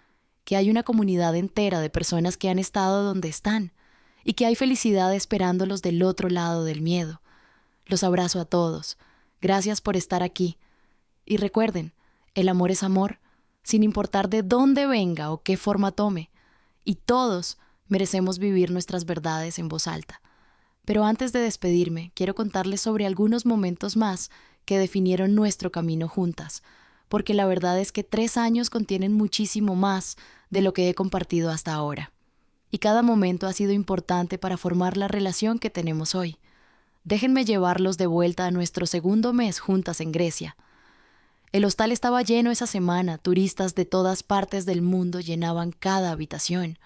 que hay una comunidad entera de personas que han estado donde están y que hay felicidad esperándolos del otro lado del miedo. Los abrazo a todos. Gracias por estar aquí. Y recuerden, el amor es amor, sin importar de dónde venga o qué forma tome. Y todos merecemos vivir nuestras verdades en voz alta. Pero antes de despedirme, quiero contarles sobre algunos momentos más que definieron nuestro camino juntas, porque la verdad es que 3 años contienen muchísimo más de lo que he compartido hasta ahora. Y cada momento ha sido importante para formar la relación que tenemos hoy. Déjenme llevarlos de vuelta a nuestro segundo mes juntas en Grecia. El hostal estaba lleno esa semana, turistas de todas partes del mundo llenaban cada habitación.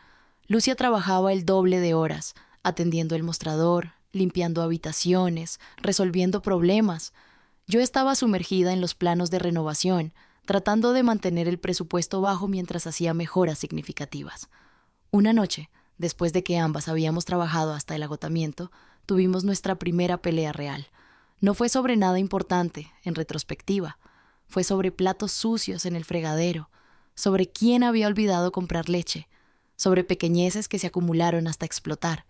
Lucia trabajaba el doble de horas, atendiendo el mostrador, limpiando habitaciones, resolviendo problemas. Yo estaba sumergida en los planos de renovación, tratando de mantener el presupuesto bajo mientras hacía mejoras significativas. Una noche, después de que ambas habíamos trabajado hasta el agotamiento, tuvimos nuestra primera pelea real. No fue sobre nada importante, en retrospectiva. Fue sobre platos sucios en el fregadero, sobre quién había olvidado comprar leche, sobre pequeñeces que se acumularon hasta explotar.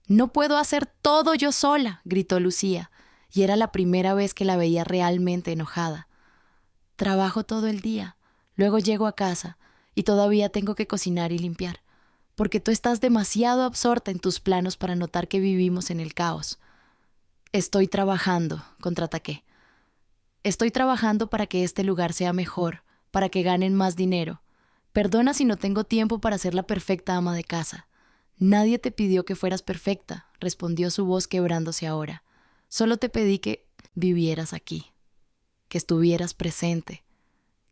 «No puedo hacer todo yo sola», gritó Lucía, y era la primera vez que la veía realmente enojada. «Trabajo todo el día, luego llego a casa y todavía tengo que cocinar y limpiar, porque tú estás demasiado absorta en tus planos para notar que vivimos en el caos». «Estoy trabajando», contraataqué. «Estoy trabajando para que este lugar sea mejor, para que ganen más dinero. Perdona si no tengo tiempo para ser la perfecta ama de casa». «Nadie te pidió que fueras perfecta», respondió su voz quebrándose ahora. «Solo te pedí que vivieras aquí, que estuvieras presente,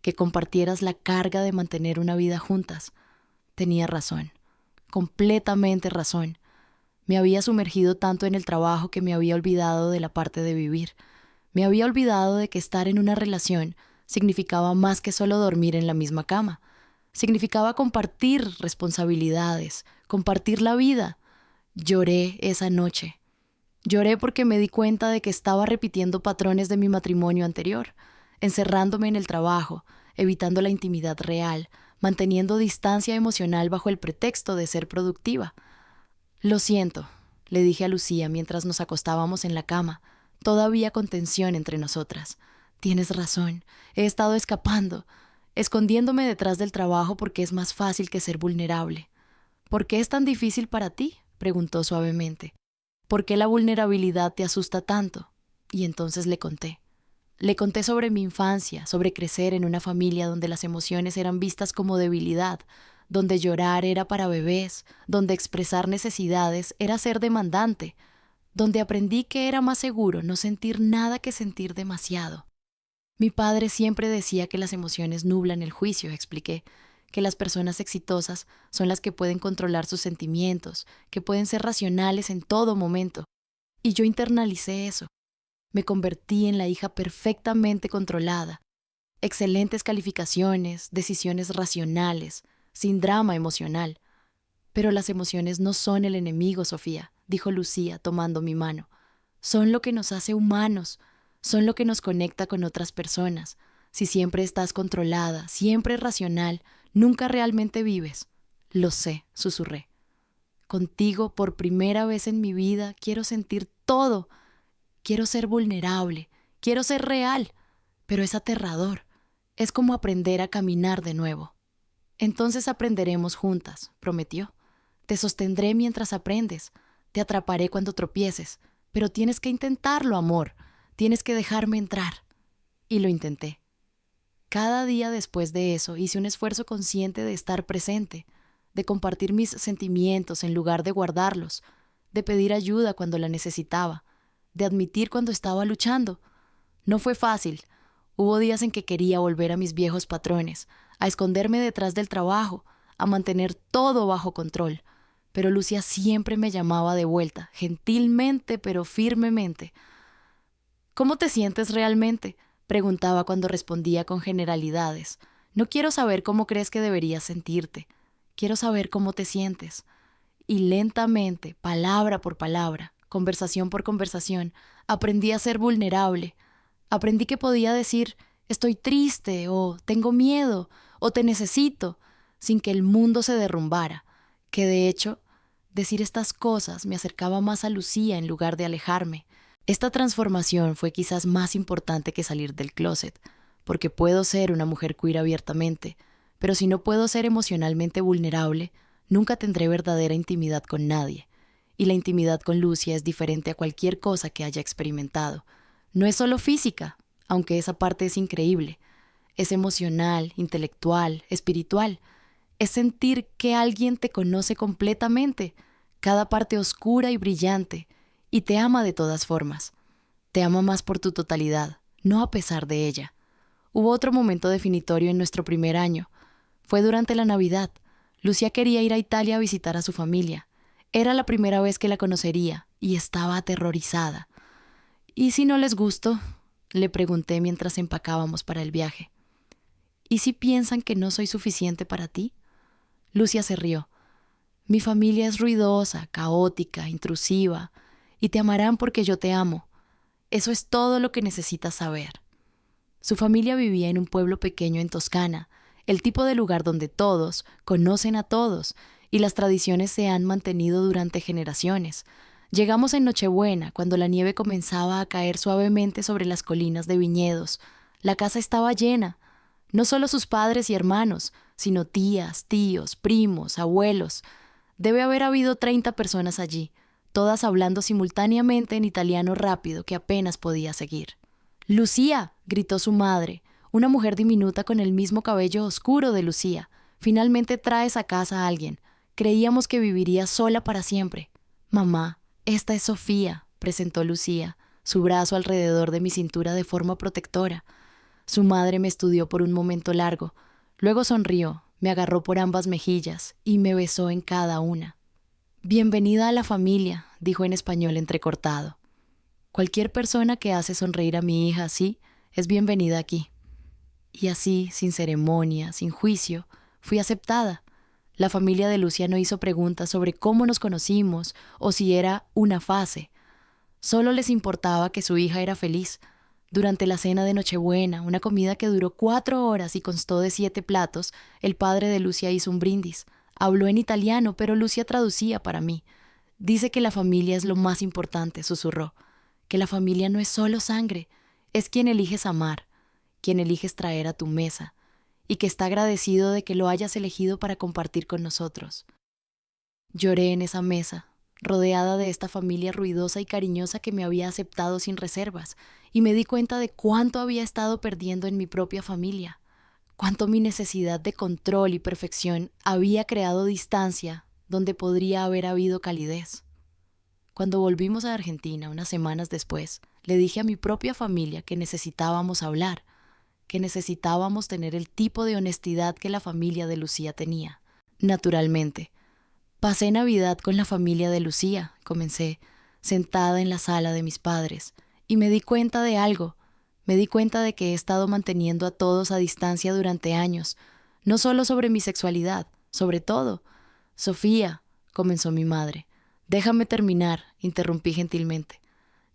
que compartieras la carga de mantener una vida juntas». Tenía razón, completamente razón. Me había sumergido tanto en el trabajo que me había olvidado de la parte de vivir. Me había olvidado de que estar en una relación significaba más que solo dormir en la misma cama. Significaba compartir responsabilidades, compartir la vida. Lloré esa noche. Lloré porque me di cuenta de que estaba repitiendo patrones de mi matrimonio anterior, encerrándome en el trabajo, evitando la intimidad real, manteniendo distancia emocional bajo el pretexto de ser productiva. «Lo siento», le dije a Lucía mientras nos acostábamos en la cama, todavía con tensión entre nosotras. «Tienes razón, he estado escondiéndome detrás del trabajo porque es más fácil que ser vulnerable». «¿Por qué es tan difícil para ti?», preguntó suavemente. «¿Por qué la vulnerabilidad te asusta tanto?». Y entonces le conté. Le conté sobre mi infancia, sobre crecer en una familia donde las emociones eran vistas como debilidad, donde llorar era para bebés, donde expresar necesidades era ser demandante, donde aprendí que era más seguro no sentir nada que sentir demasiado. «Mi padre siempre decía que las emociones nublan el juicio», expliqué, que las personas exitosas son las que pueden controlar sus sentimientos, que pueden ser racionales en todo momento. Y yo internalicé eso. Me convertí en la hija perfectamente controlada. Excelentes calificaciones, decisiones racionales, sin drama emocional. «Pero las emociones no son el enemigo, Sofía», dijo Lucía tomando mi mano. «Son lo que nos hace humanos, son lo que nos conecta con otras personas. Si siempre estás controlada, siempre racional, nunca realmente vives». «Lo sé», susurré. «Contigo, por primera vez en mi vida, quiero sentir todo. Quiero ser vulnerable, quiero ser real, pero es aterrador. Es como aprender a caminar de nuevo». «Entonces aprenderemos juntas», prometió. «Te sostendré mientras aprendes, te atraparé cuando tropieces, pero tienes que intentarlo, amor, tienes que dejarme entrar». Y lo intenté. Cada día después de eso hice un esfuerzo consciente de estar presente, de compartir mis sentimientos en lugar de guardarlos, de pedir ayuda cuando la necesitaba, de admitir cuando estaba luchando. No fue fácil. Hubo días en que quería volver a mis viejos patrones, a esconderme detrás del trabajo, a mantener todo bajo control. Pero Lucía siempre me llamaba de vuelta, gentilmente pero firmemente. «¿Cómo te sientes realmente?», preguntaba cuando respondía con generalidades. «No quiero saber cómo crees que deberías sentirte. Quiero saber cómo te sientes». Y lentamente, palabra por palabra, conversación por conversación, aprendí a ser vulnerable. Aprendí que podía decir «estoy triste» o «tengo miedo» o «te necesito», sin que el mundo se derrumbara. Que de hecho, decir estas cosas me acercaba más a Lucía en lugar de alejarme. Esta transformación fue quizás más importante que salir del closet, porque puedo ser una mujer queer abiertamente, pero si no puedo ser emocionalmente vulnerable, nunca tendré verdadera intimidad con nadie. y la intimidad con Lucia es diferente a cualquier cosa que haya experimentado. No es solo física, aunque esa parte es increíble. Es emocional, intelectual, espiritual. Es sentir que alguien te conoce completamente, cada parte oscura y brillante, y te ama de todas formas. Te ama más por tu totalidad, no a pesar de ella. Hubo otro momento definitorio en nuestro primer año. Fue durante la Navidad. Lucia quería ir a Italia a visitar a su familia. Era la primera vez que la conocería y estaba aterrorizada. ¿Y si no les gusto?, le pregunté mientras empacábamos para el viaje. ¿Y si piensan que no soy suficiente para ti? Lucia se rió. Mi familia es ruidosa, caótica, intrusiva, y te amarán porque yo te amo. Eso es todo lo que necesitas saber. Su familia vivía en un pueblo pequeño en Toscana, el tipo de lugar donde todos conocen a todos y las tradiciones se han mantenido durante generaciones. Llegamos en Nochebuena, cuando la nieve comenzaba a caer suavemente sobre las colinas de viñedos. La casa estaba llena, no solo sus padres y hermanos, sino tías, tíos, primos, abuelos. Debe haber habido 30 personas allí, todas hablando simultáneamente en italiano rápido que apenas podía seguir. «¡Lucía!», gritó su madre, una mujer diminuta con el mismo cabello oscuro de Lucía. «Finalmente traes a casa a alguien. Creíamos que viviría sola para siempre». «Mamá, esta es Sofía», presentó Lucía, su brazo alrededor de mi cintura de forma protectora. Su madre me estudió por un momento largo. Luego sonrió, me agarró por ambas mejillas y me besó en cada una. «Bienvenida a la familia», dijo en español entrecortado. «Cualquier persona que hace sonreír a mi hija así es bienvenida aquí». Y así, sin ceremonia, sin juicio, fui aceptada. La familia de Lucia no hizo preguntas sobre cómo nos conocimos o si era una fase. Solo les importaba que su hija era feliz. Durante la cena de Nochebuena, una comida que duró 4 horas y constó de 7 platos, el padre de Lucia hizo un brindis. Habló en italiano, pero Lucia traducía para mí. «Dice que la familia es lo más importante», susurró. «Que la familia no es solo sangre, es quien eliges amar, quien eliges traer a tu mesa, y que está agradecido de que lo hayas elegido para compartir con nosotros». Lloré en esa mesa, rodeada de esta familia ruidosa y cariñosa que me había aceptado sin reservas, y me di cuenta de cuánto había estado perdiendo en mi propia familia, cuánto mi necesidad de control y perfección había creado distancia donde podría haber habido calidez. Cuando volvimos a Argentina, unas semanas después, le dije a mi propia familia que necesitábamos hablar, que necesitábamos tener el tipo de honestidad que la familia de Lucía tenía. Naturalmente, pasé Navidad con la familia de Lucía, comencé, sentada en la sala de mis padres, y me di cuenta de algo. Me di cuenta de que he estado manteniendo a todos a distancia durante años, no solo sobre mi sexualidad, sobre todo. «Sofía», comenzó mi madre. «Déjame terminar», interrumpí gentilmente.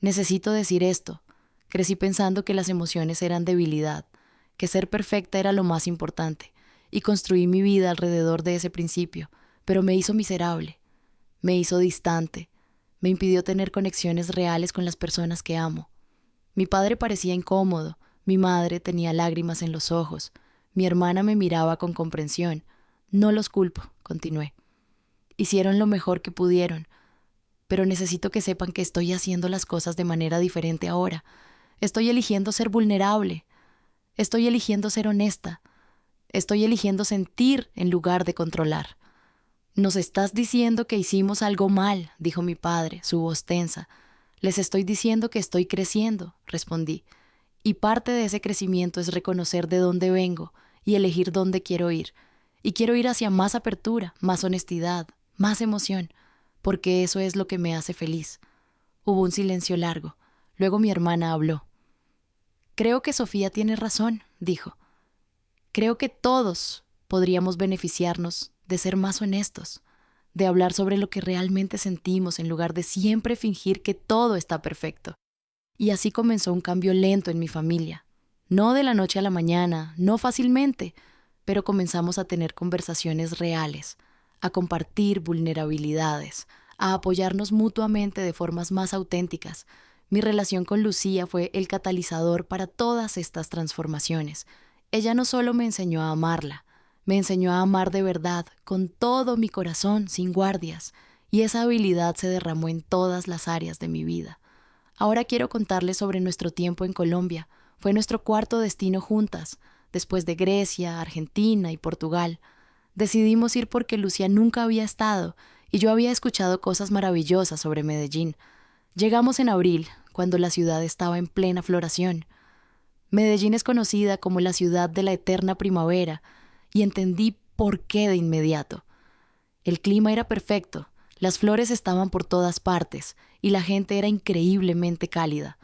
«Necesito decir esto. Crecí pensando que las emociones eran debilidad, que ser perfecta era lo más importante, y construí mi vida alrededor de ese principio, pero me hizo miserable, me hizo distante, me impidió tener conexiones reales con las personas que amo. Mi padre parecía incómodo, mi madre tenía lágrimas en los ojos, mi hermana me miraba con comprensión. No los culpo», continué. «Hicieron lo mejor que pudieron, pero necesito que sepan que estoy haciendo las cosas de manera diferente ahora. Estoy eligiendo ser vulnerable, estoy eligiendo ser honesta, estoy eligiendo sentir en lugar de controlar». «Nos estás diciendo que hicimos algo mal», dijo mi padre, su voz tensa. «Les estoy diciendo que estoy creciendo», respondí. «Y parte de ese crecimiento es reconocer de dónde vengo y elegir dónde quiero ir. Y quiero ir hacia más apertura, más honestidad, más emoción, porque eso es lo que me hace feliz». Hubo un silencio largo. Luego mi hermana habló. «Creo que Sofía tiene razón», dijo. «Creo que todos podríamos beneficiarnos de ser más honestos, de hablar sobre lo que realmente sentimos en lugar de siempre fingir que todo está perfecto». Y así comenzó un cambio lento en mi familia. No de la noche a la mañana, no fácilmente, pero comenzamos a tener conversaciones reales, a compartir vulnerabilidades, a apoyarnos mutuamente de formas más auténticas. Mi relación con Lucía fue el catalizador para todas estas transformaciones. Ella no solo me enseñó a amarla, me enseñó a amar de verdad, con todo mi corazón, sin guardias. y esa habilidad se derramó en todas las áreas de mi vida. Ahora quiero contarles sobre nuestro tiempo en Colombia. Fue nuestro cuarto destino juntas, después de Grecia, Argentina y Portugal. Decidimos ir porque Lucía nunca había estado y yo había escuchado cosas maravillosas sobre Medellín. Llegamos en abril, cuando la ciudad estaba en plena floración. Medellín es conocida como la ciudad de la eterna primavera y entendí por qué de inmediato. El clima era perfecto, las flores estaban por todas partes y la gente era increíblemente cálida.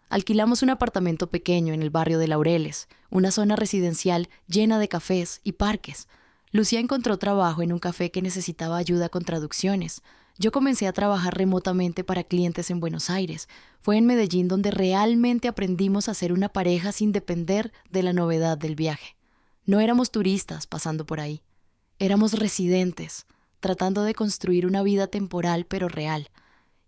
Alquilamos un apartamento pequeño en el barrio de Laureles, una zona residencial llena de cafés y parques. Lucía encontró trabajo en un café que necesitaba ayuda con traducciones. Yo comencé a trabajar remotamente para clientes en Buenos Aires. Fue en Medellín donde realmente aprendimos a ser una pareja sin depender de la novedad del viaje. No éramos turistas pasando por ahí. Éramos residentes, tratando de construir una vida temporal pero real.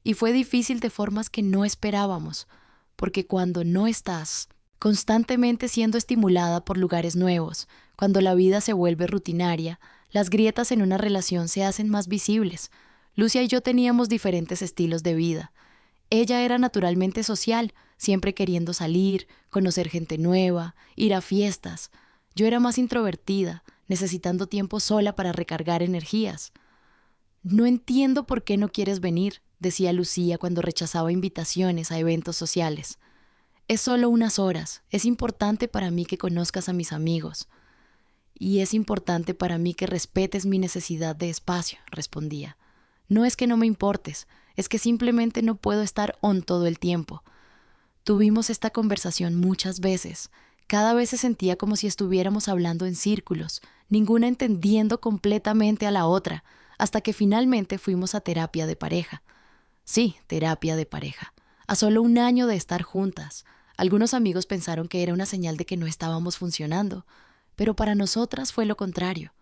Y fue difícil de formas que no esperábamos, porque cuando no estás constantemente siendo estimulada por lugares nuevos, cuando la vida se vuelve rutinaria, las grietas en una relación se hacen más visibles. Lucía y yo teníamos diferentes estilos de vida. Ella era naturalmente social, siempre queriendo salir, conocer gente nueva, ir a fiestas. Yo era más introvertida, necesitando tiempo sola para recargar energías. No entiendo por qué no quieres venir, decía Lucía cuando rechazaba invitaciones a eventos sociales. Es solo unas horas, es importante para mí que conozcas a mis amigos. Y es importante para mí que respetes mi necesidad de espacio, respondía. No es que no me importes, es que simplemente no puedo estar on todo el tiempo. Tuvimos esta conversación muchas veces. Cada vez se sentía como si estuviéramos hablando en círculos, ninguna entendiendo completamente a la otra, hasta que finalmente fuimos a terapia de pareja. Sí, terapia de pareja. A solo un año de estar juntas. Algunos amigos pensaron que era una señal de que no estábamos funcionando, pero para nosotras fue lo contrario.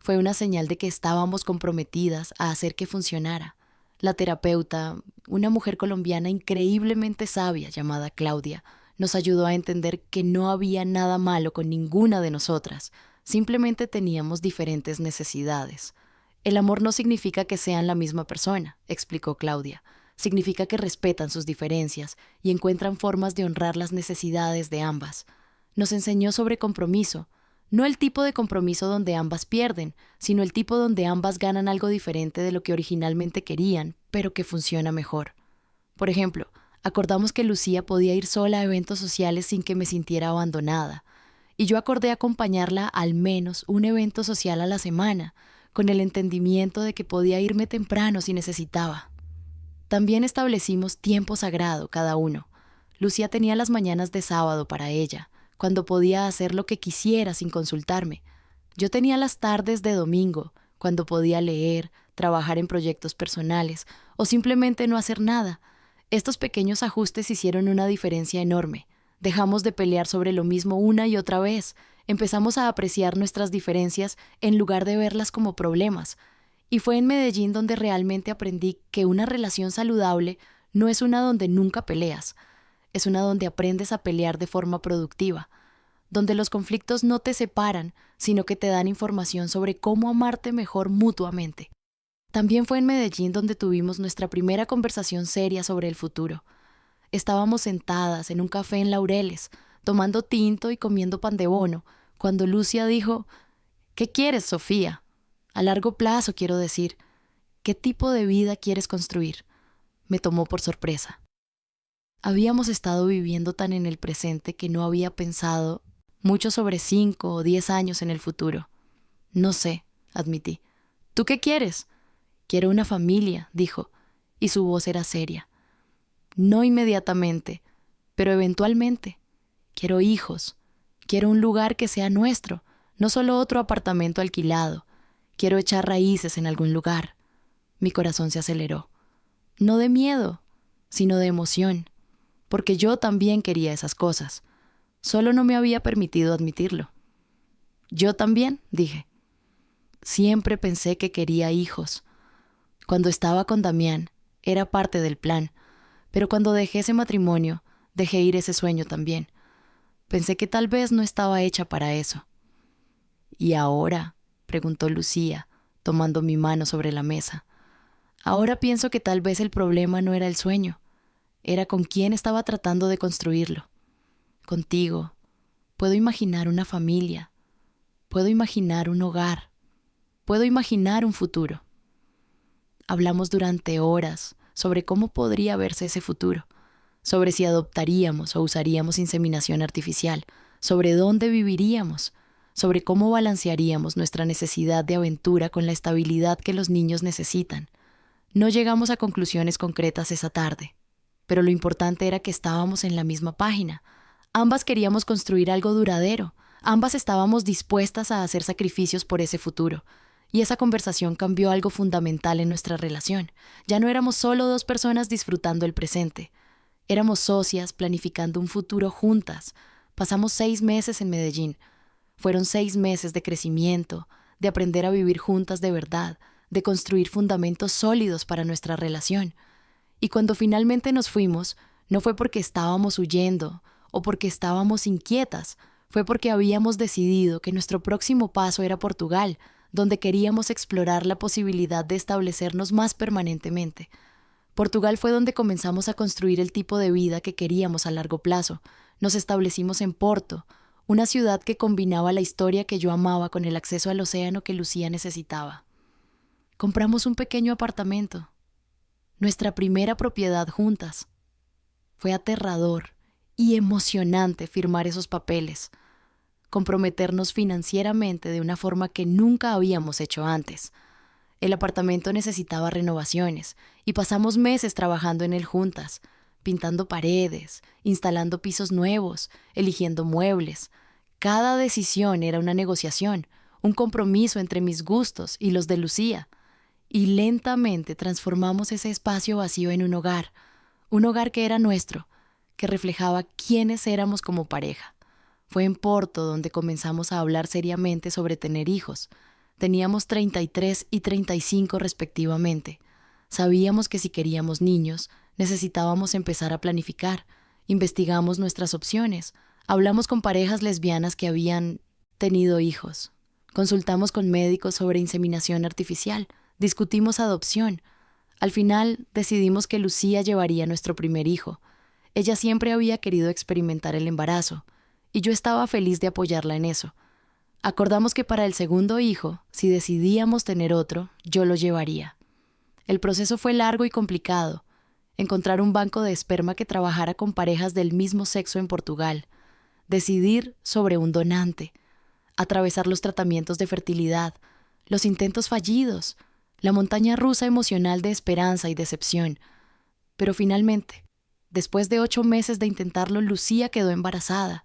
Fue una señal de que estábamos comprometidas a hacer que funcionara. La terapeuta, una mujer colombiana increíblemente sabia llamada Claudia, nos ayudó a entender que no había nada malo con ninguna de nosotras, simplemente teníamos diferentes necesidades. El amor no significa que sean la misma persona, explicó Claudia. Significa que respetan sus diferencias y encuentran formas de honrar las necesidades de ambas. Nos enseñó sobre compromiso, no el tipo de compromiso donde ambas pierden, sino el tipo donde ambas ganan algo diferente de lo que originalmente querían, pero que funciona mejor. Por ejemplo, acordamos que Lucía podía ir sola a eventos sociales sin que me sintiera abandonada, y yo acordé acompañarla al menos un evento social a la semana, con el entendimiento de que podía irme temprano si necesitaba. También establecimos tiempo sagrado cada uno. Lucía tenía las mañanas de sábado para ella, cuando podía hacer lo que quisiera sin consultarme. Yo tenía las tardes de domingo, cuando podía leer, trabajar en proyectos personales o simplemente no hacer nada. Estos pequeños ajustes hicieron una diferencia enorme. Dejamos de pelear sobre lo mismo una y otra vez. Empezamos a apreciar nuestras diferencias en lugar de verlas como problemas. Y fue en Medellín donde realmente aprendí que una relación saludable no es una donde nunca peleas. Es una donde aprendes a pelear de forma productiva, donde los conflictos no te separan, sino que te dan información sobre cómo amarte mejor mutuamente. También fue en Medellín donde tuvimos nuestra primera conversación seria sobre el futuro. Estábamos sentadas en un café en Laureles, tomando tinto y comiendo pan de bono, cuando Lucía dijo: ¿Qué quieres, Sofía? A largo plazo, quiero decir. ¿Qué tipo de vida quieres construir? Me tomó por sorpresa. Habíamos estado viviendo tan en el presente que no había pensado mucho sobre 5 o 10 años en el futuro. No sé, admití. ¿Tú qué quieres? Quiero una familia, dijo, y su voz era seria. No inmediatamente, pero eventualmente. Quiero hijos. Quiero un lugar que sea nuestro, no solo otro apartamento alquilado. Quiero echar raíces en algún lugar. Mi corazón se aceleró. No de miedo, sino de emoción, porque yo también quería esas cosas. Solo no me había permitido admitirlo. Yo también, dije. Siempre pensé que quería hijos. Cuando estaba con Damián, era parte del plan, pero cuando dejé ese matrimonio, dejé ir ese sueño también. Pensé que tal vez no estaba hecha para eso. ¿Y ahora?, preguntó Lucía, tomando mi mano sobre la mesa. Ahora pienso que tal vez el problema no era el sueño, era con quién estaba tratando de construirlo. Contigo. Puedo imaginar una familia, puedo imaginar un hogar, puedo imaginar un futuro. Hablamos durante horas sobre cómo podría verse ese futuro, sobre si adoptaríamos o usaríamos inseminación artificial, sobre dónde viviríamos, sobre cómo balancearíamos nuestra necesidad de aventura con la estabilidad que los niños necesitan. No llegamos a conclusiones concretas esa tarde, pero lo importante era que estábamos en la misma página. Ambas queríamos construir algo duradero, ambas estábamos dispuestas a hacer sacrificios por ese futuro. Y esa conversación cambió algo fundamental en nuestra relación. Ya no éramos solo dos personas disfrutando el presente. Éramos socias planificando un futuro juntas. Pasamos 6 meses en Medellín. Fueron 6 meses de crecimiento, de aprender a vivir juntas de verdad, de construir fundamentos sólidos para nuestra relación. Y cuando finalmente nos fuimos, no fue porque estábamos huyendo o porque estábamos inquietas, fue porque habíamos decidido que nuestro próximo paso era Portugal, donde queríamos explorar la posibilidad de establecernos más permanentemente. Portugal fue donde comenzamos a construir el tipo de vida que queríamos a largo plazo. Nos establecimos en Porto, una ciudad que combinaba la historia que yo amaba con el acceso al océano que Lucía necesitaba. Compramos un pequeño apartamento, nuestra primera propiedad juntas. Fue aterrador y emocionante firmar esos papeles, comprometernos financieramente de una forma que nunca habíamos hecho antes. El apartamento necesitaba renovaciones y pasamos meses trabajando en él juntas, pintando paredes, instalando pisos nuevos, eligiendo muebles. Cada decisión era una negociación, un compromiso entre mis gustos y los de Lucía. Y lentamente transformamos ese espacio vacío en un hogar que era nuestro, que reflejaba quiénes éramos como pareja. Fue en Porto donde comenzamos a hablar seriamente sobre tener hijos. Teníamos 33 y 35 respectivamente. Sabíamos que si queríamos niños, necesitábamos empezar a planificar. Investigamos nuestras opciones. Hablamos con parejas lesbianas que habían tenido hijos. Consultamos con médicos sobre inseminación artificial. Discutimos adopción. Al final decidimos que Lucía llevaría nuestro primer hijo. Ella siempre había querido experimentar el embarazo, y yo estaba feliz de apoyarla en eso. Acordamos que para el segundo hijo, si decidíamos tener otro, yo lo llevaría. El proceso fue largo y complicado. Encontrar un banco de esperma que trabajara con parejas del mismo sexo en Portugal. Decidir sobre un donante. Atravesar los tratamientos de fertilidad. Los intentos fallidos. La montaña rusa emocional de esperanza y decepción. Pero finalmente, después de 8 meses de intentarlo, Lucía quedó embarazada.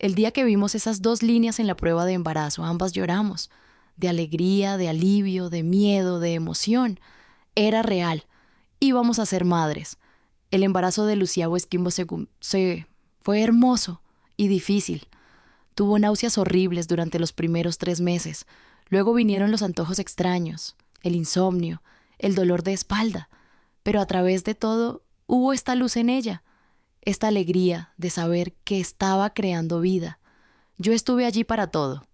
El día que vimos esas 2 líneas en la prueba de embarazo, ambas lloramos. De alegría, de alivio, de miedo, de emoción. Era real. Íbamos a ser madres. El embarazo de Lucía Wesquimbo fue hermoso y difícil. Tuvo náuseas horribles durante los primeros 3 meses. Luego vinieron los antojos extraños, el insomnio, el dolor de espalda. Pero a través de todo, hubo esta luz en ella. Esta alegría de saber que estaba creando vida. Yo estuve allí para todo,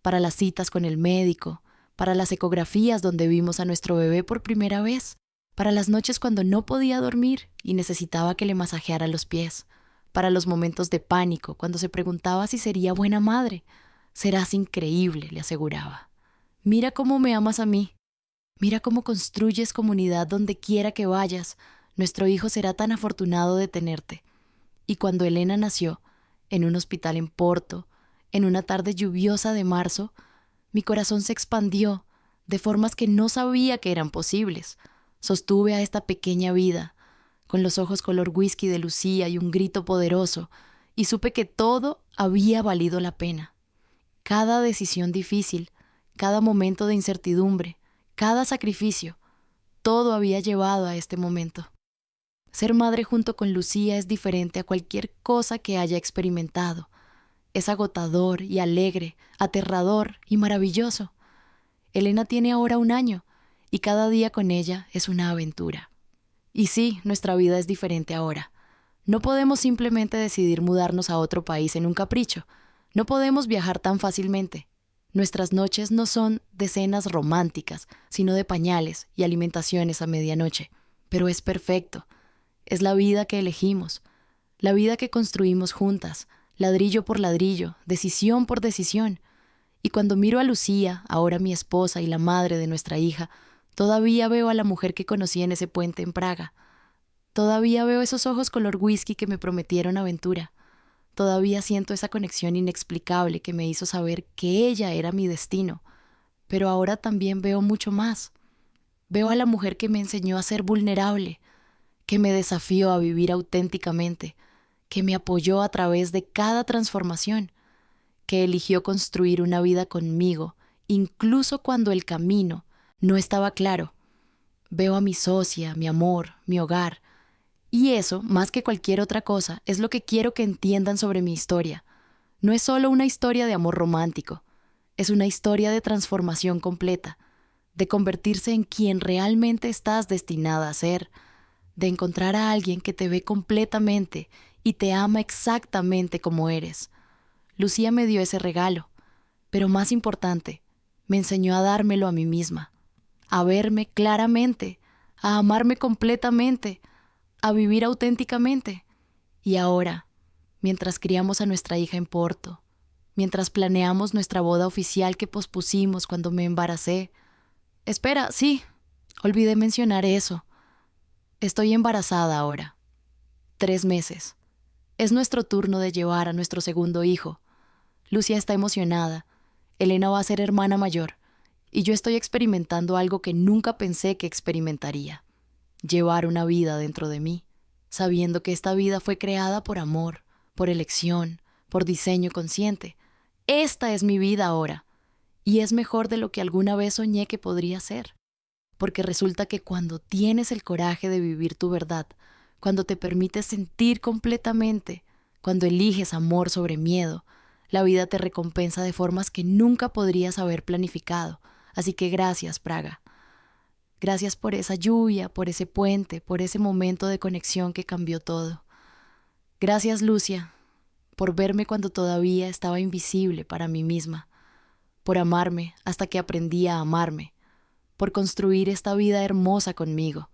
para las citas con el médico, para las ecografías donde vimos a nuestro bebé por primera vez, para las noches cuando no podía dormir y necesitaba que le masajeara los pies, para los momentos de pánico cuando se preguntaba si sería buena madre. Serás increíble, le aseguraba. Mira cómo me amas a mí. Mira cómo construyes comunidad donde quiera que vayas. Nuestro hijo será tan afortunado de tenerte. Y cuando Elena nació, en un hospital en Porto, en una tarde lluviosa de marzo, mi corazón se expandió de formas que no sabía que eran posibles. Sostuve a esta pequeña vida, con los ojos color whisky de Lucía y un grito poderoso, y supe que todo había valido la pena. Cada decisión difícil, cada momento de incertidumbre, cada sacrificio, todo había llevado a este momento. Ser madre junto con Lucía es diferente a cualquier cosa que haya experimentado. Es agotador y alegre, aterrador y maravilloso. Elena tiene ahora 1 año y cada día con ella es una aventura. Y sí, nuestra vida es diferente ahora. No podemos simplemente decidir mudarnos a otro país en un capricho. No podemos viajar tan fácilmente. Nuestras noches no son de cenas románticas, sino de pañales y alimentaciones a medianoche. Pero es perfecto. Es la vida que elegimos, la vida que construimos juntas, ladrillo por ladrillo, decisión por decisión. Y cuando miro a Lucía, ahora mi esposa y la madre de nuestra hija, todavía veo a la mujer que conocí en ese puente en Praga. Todavía veo esos ojos color whisky que me prometieron aventura. Todavía siento esa conexión inexplicable que me hizo saber que ella era mi destino. Pero ahora también veo mucho más. Veo a la mujer que me enseñó a ser vulnerable, que me desafió a vivir auténticamente, que me apoyó a través de cada transformación, que eligió construir una vida conmigo, incluso cuando el camino no estaba claro. Veo a mi socia, mi amor, mi hogar. Y eso, más que cualquier otra cosa, es lo que quiero que entiendan sobre mi historia. No es solo una historia de amor romántico, es una historia de transformación completa, de convertirse en quien realmente estás destinada a ser, de encontrar a alguien que te ve completamente y te ama exactamente como eres. Lucía me dio ese regalo, pero más importante, me enseñó a dármelo a mí misma, a verme claramente, a amarme completamente, a vivir auténticamente. Y ahora, mientras criamos a nuestra hija en Porto, mientras planeamos nuestra boda oficial que pospusimos cuando me embaracé. Espera, sí, olvidé mencionar eso. Estoy embarazada ahora. 3 meses. Es nuestro turno de llevar a nuestro segundo hijo. Lucía está emocionada. Elena va a ser hermana mayor. Y yo estoy experimentando algo que nunca pensé que experimentaría. Llevar una vida dentro de mí, sabiendo que esta vida fue creada por amor, por elección, por diseño consciente. Esta es mi vida ahora. Y es mejor de lo que alguna vez soñé que podría ser. Porque resulta que cuando tienes el coraje de vivir tu verdad, cuando te permites sentir completamente, cuando eliges amor sobre miedo, la vida te recompensa de formas que nunca podrías haber planificado. Así que gracias, Praga. Gracias por esa lluvia, por ese puente, por ese momento de conexión que cambió todo. Gracias, Lucia, por verme cuando todavía estaba invisible para mí misma, por amarme hasta que aprendí a amarme, por construir esta vida hermosa conmigo.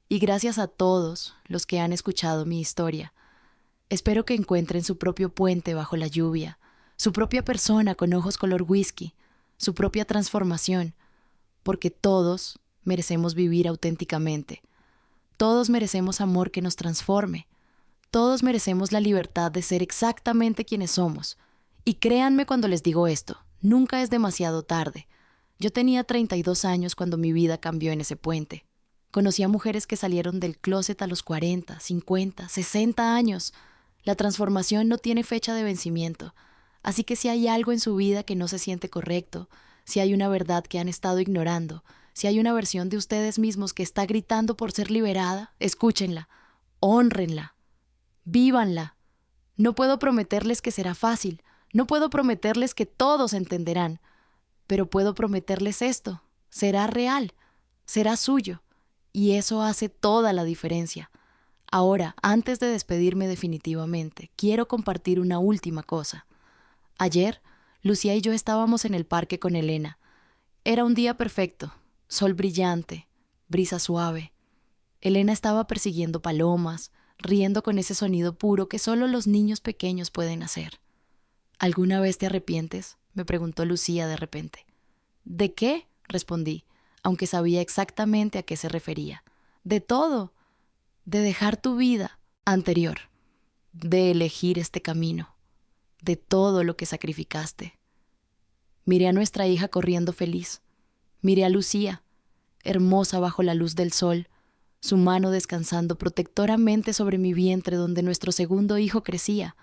Y gracias a todos los que han escuchado mi historia. Espero que encuentren su propio puente bajo la lluvia, su propia persona con ojos color whisky, su propia transformación, porque todos merecemos vivir auténticamente. Todos merecemos amor que nos transforme. Todos merecemos la libertad de ser exactamente quienes somos. Y créanme cuando les digo esto, nunca es demasiado tarde. Yo tenía 32 años cuando mi vida cambió en ese puente. Conocí a mujeres que salieron del closet a los 40, 50, 60 años. La transformación no tiene fecha de vencimiento. Así que si hay algo en su vida que no se siente correcto, si hay una verdad que han estado ignorando, si hay una versión de ustedes mismos que está gritando por ser liberada, escúchenla, hónrenla, vívanla. No puedo prometerles que será fácil, no puedo prometerles que todos entenderán, pero puedo prometerles esto, será real, será suyo, y eso hace toda la diferencia. Ahora, antes de despedirme definitivamente, quiero compartir una última cosa. Ayer, Lucía y yo estábamos en el parque con Elena. Era un día perfecto, sol brillante, brisa suave. Elena estaba persiguiendo palomas, riendo con ese sonido puro que solo los niños pequeños pueden hacer. ¿Alguna vez te arrepientes?, me preguntó Lucía de repente. ¿De qué?, respondí, aunque sabía exactamente a qué se refería. De todo, de dejar tu vida anterior, de elegir este camino, de todo lo que sacrificaste. Miré a nuestra hija corriendo feliz. Miré a Lucía, hermosa bajo la luz del sol, su mano descansando protectoramente sobre mi vientre donde nuestro segundo hijo crecía.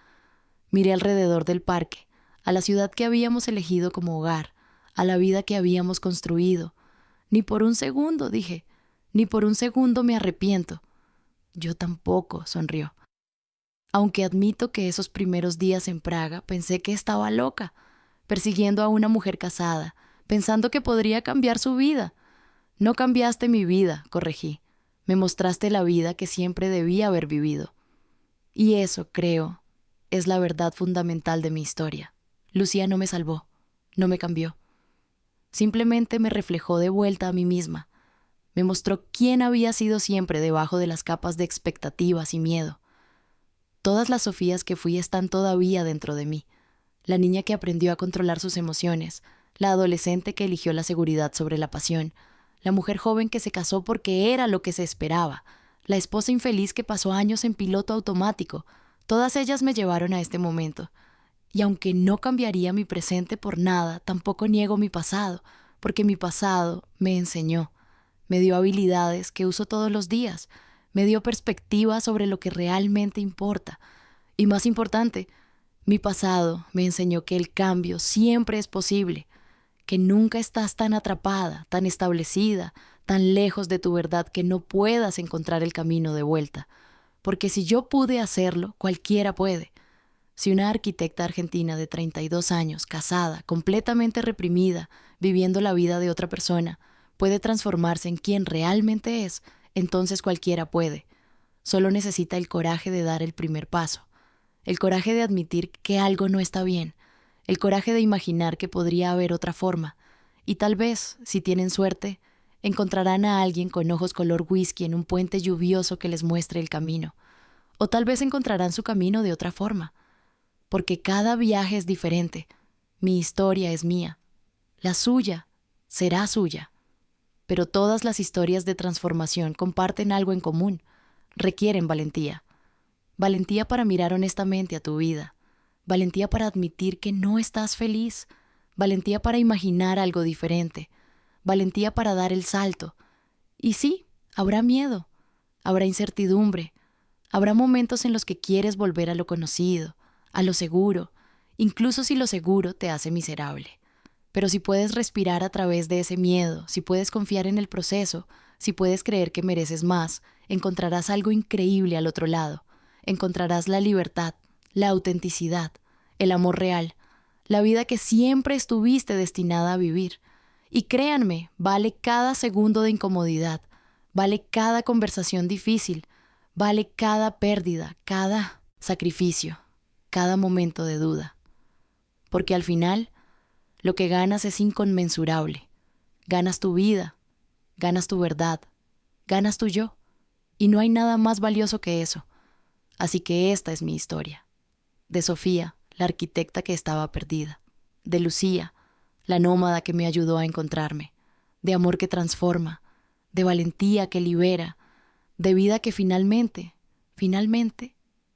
Miré alrededor del parque, a la ciudad que habíamos elegido como hogar, a la vida que habíamos construido. Ni por un segundo, dije, ni por un segundo me arrepiento. Yo tampoco, sonrió. Aunque admito que esos primeros días en Praga pensé que estaba loca, persiguiendo a una mujer casada, pensando que podría cambiar su vida. No cambiaste mi vida, corregí. Me mostraste la vida que siempre debía haber vivido. Y eso, creo, es la verdad fundamental de mi historia. Lucía no me salvó. no me cambió. Simplemente me reflejó de vuelta a mí misma. Me mostró quién había sido siempre debajo de las capas de expectativas y miedo. Todas las Sofías que fui están todavía dentro de mí. La niña que aprendió a controlar sus emociones, la adolescente que eligió la seguridad sobre la pasión, la mujer joven que se casó porque era lo que se esperaba, la esposa infeliz que pasó años en piloto automático. Todas ellas me llevaron a este momento. Y aunque no cambiaría mi presente por nada, tampoco niego mi pasado, porque mi pasado me enseñó, me dio habilidades que uso todos los días, me dio perspectiva sobre lo que realmente importa. Y más importante, mi pasado me enseñó que el cambio siempre es posible, que nunca estás tan atrapada, tan establecida, tan lejos de tu verdad que no puedas encontrar el camino de vuelta. Porque si yo pude hacerlo, cualquiera puede. Si una arquitecta argentina de 32 años, casada, completamente reprimida, viviendo la vida de otra persona, puede transformarse en quien realmente es, entonces cualquiera puede. Solo necesita el coraje de dar el primer paso, el coraje de admitir que algo no está bien, el coraje de imaginar que podría haber otra forma, y tal vez, si tienen suerte, encontrarán a alguien con ojos color whisky en un puente lluvioso que les muestre el camino, o tal vez encontrarán su camino de otra forma. Porque cada viaje es diferente. Mi historia es mía. La suya será suya. Pero todas las historias de transformación comparten algo en común. Requieren valentía. Valentía para mirar honestamente a tu vida. Valentía para admitir que no estás feliz. Valentía para imaginar algo diferente. Valentía para dar el salto. Y sí, habrá miedo. Habrá incertidumbre. Habrá momentos en los que quieres volver a lo conocido, a lo seguro, incluso si lo seguro te hace miserable. Pero si puedes respirar a través de ese miedo, si puedes confiar en el proceso, si puedes creer que mereces más, encontrarás algo increíble al otro lado. Encontrarás la libertad, la autenticidad, el amor real, la vida que siempre estuviste destinada a vivir. Y créanme, vale cada segundo de incomodidad, vale cada conversación difícil, vale cada pérdida, cada sacrificio, cada momento de duda. Porque al final, lo que ganas es inconmensurable. Ganas tu vida, ganas tu verdad, ganas tu yo. Y no hay nada más valioso que eso. Así que esta es mi historia. De Sofía, la arquitecta que estaba perdida. De Lucía, la nómada que me ayudó a encontrarme. De amor que transforma. De valentía que libera. De vida que finalmente,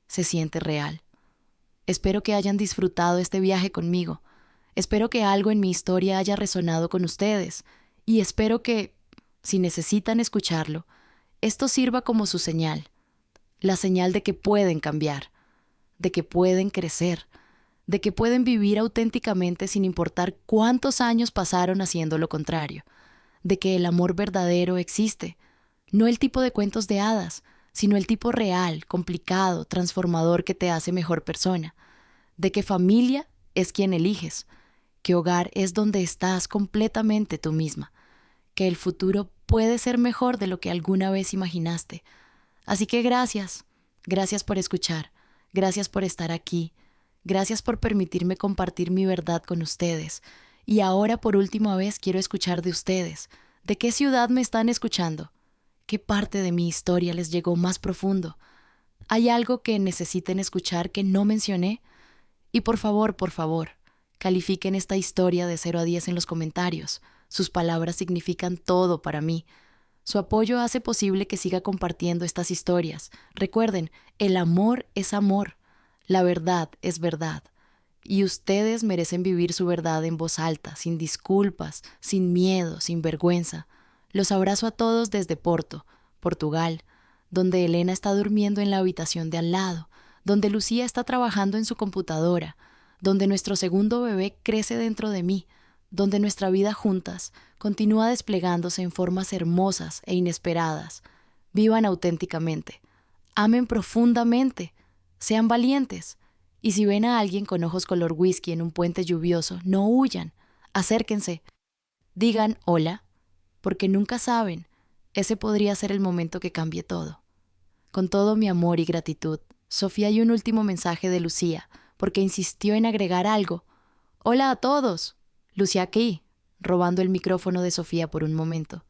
se siente real. Espero que hayan disfrutado este viaje conmigo. Espero que algo en mi historia haya resonado con ustedes. Y espero que, si necesitan escucharlo, esto sirva como su señal. La señal de que pueden cambiar, de que pueden crecer, de que pueden vivir auténticamente sin importar cuántos años pasaron haciendo lo contrario, de que el amor verdadero existe, no el tipo de cuentos de hadas, sino el tipo real, complicado, transformador que te hace mejor persona, de que familia es quien eliges, que hogar es donde estás completamente tú misma, que el futuro puede ser mejor de lo que alguna vez imaginaste. Así que gracias por escuchar, gracias por estar aquí, gracias por permitirme compartir mi verdad con ustedes. Y ahora por última vez quiero escuchar de ustedes. ¿De qué ciudad me están escuchando? ¿Qué parte de mi historia les llegó más profundo? ¿Hay algo que necesiten escuchar que no mencioné? Y por favor, califiquen esta historia de 0 a 10 en los comentarios. Sus palabras significan todo para mí. Su apoyo hace posible que siga compartiendo estas historias. Recuerden, el amor es amor. La verdad es verdad. Y ustedes merecen vivir su verdad en voz alta, sin disculpas, sin miedo, sin vergüenza. Los abrazo a todos desde Porto, Portugal, donde Elena está durmiendo en la habitación de al lado, donde Lucía está trabajando en su computadora, donde nuestro segundo bebé crece dentro de mí, donde nuestra vida juntas continúa desplegándose en formas hermosas e inesperadas. Vivan auténticamente, amen profundamente, sean valientes. Y si ven a alguien con ojos color whisky en un puente lluvioso, no huyan, acérquense, digan hola, porque nunca saben, ese podría ser el momento que cambie todo. Con todo mi amor y gratitud, Sofía, y un último mensaje de Lucía, porque insistió en agregar algo. Hola a todos. Lucía aquí, robando el micrófono de Sofía por un momento.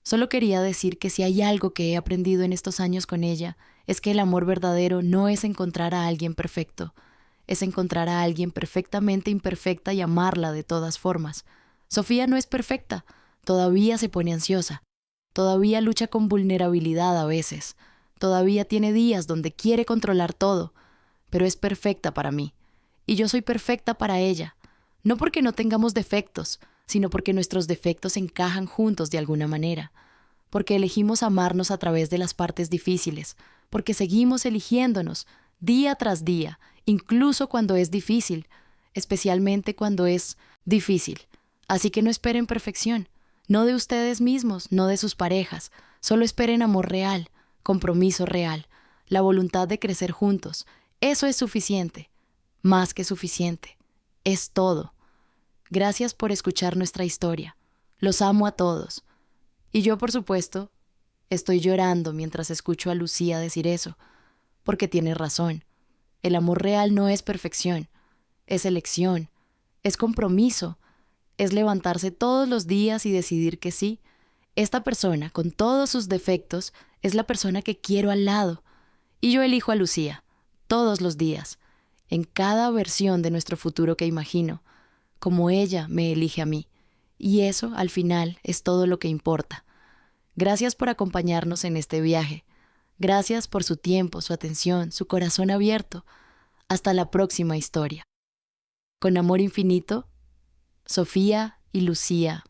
Solo quería decir que si hay algo que he aprendido en estos años con ella, es que el amor verdadero no es encontrar a alguien perfecto, es encontrar a alguien perfectamente imperfecta y amarla de todas formas. Sofía no es perfecta, todavía se pone ansiosa, todavía lucha con vulnerabilidad a veces, todavía tiene días donde quiere controlar todo, pero es perfecta para mí, y yo soy perfecta para ella, no porque no tengamos defectos, sino porque nuestros defectos encajan juntos de alguna manera, porque elegimos amarnos a través de las partes difíciles, porque seguimos eligiéndonos día tras día, incluso cuando es difícil, especialmente cuando es difícil. Así que no esperen perfección, no de ustedes mismos, no de sus parejas, solo esperen amor real, compromiso real, la voluntad de crecer juntos. Eso es suficiente, más que suficiente, es todo. Gracias por escuchar nuestra historia. Los amo a todos. Y yo, por supuesto, estoy llorando mientras escucho a Lucía decir eso, porque tiene razón. El amor real no es perfección, es elección, es compromiso, es levantarse todos los días y decidir que sí, esta persona, con todos sus defectos, es la persona que quiero al lado. Y yo elijo a Lucía, todos los días, en cada versión de nuestro futuro que imagino, como ella me elige a mí. Y eso, al final, es todo lo que importa. Gracias por acompañarnos en este viaje. Gracias por su tiempo, su atención, su corazón abierto. Hasta la próxima historia. Con amor infinito, Sofía y Lucía.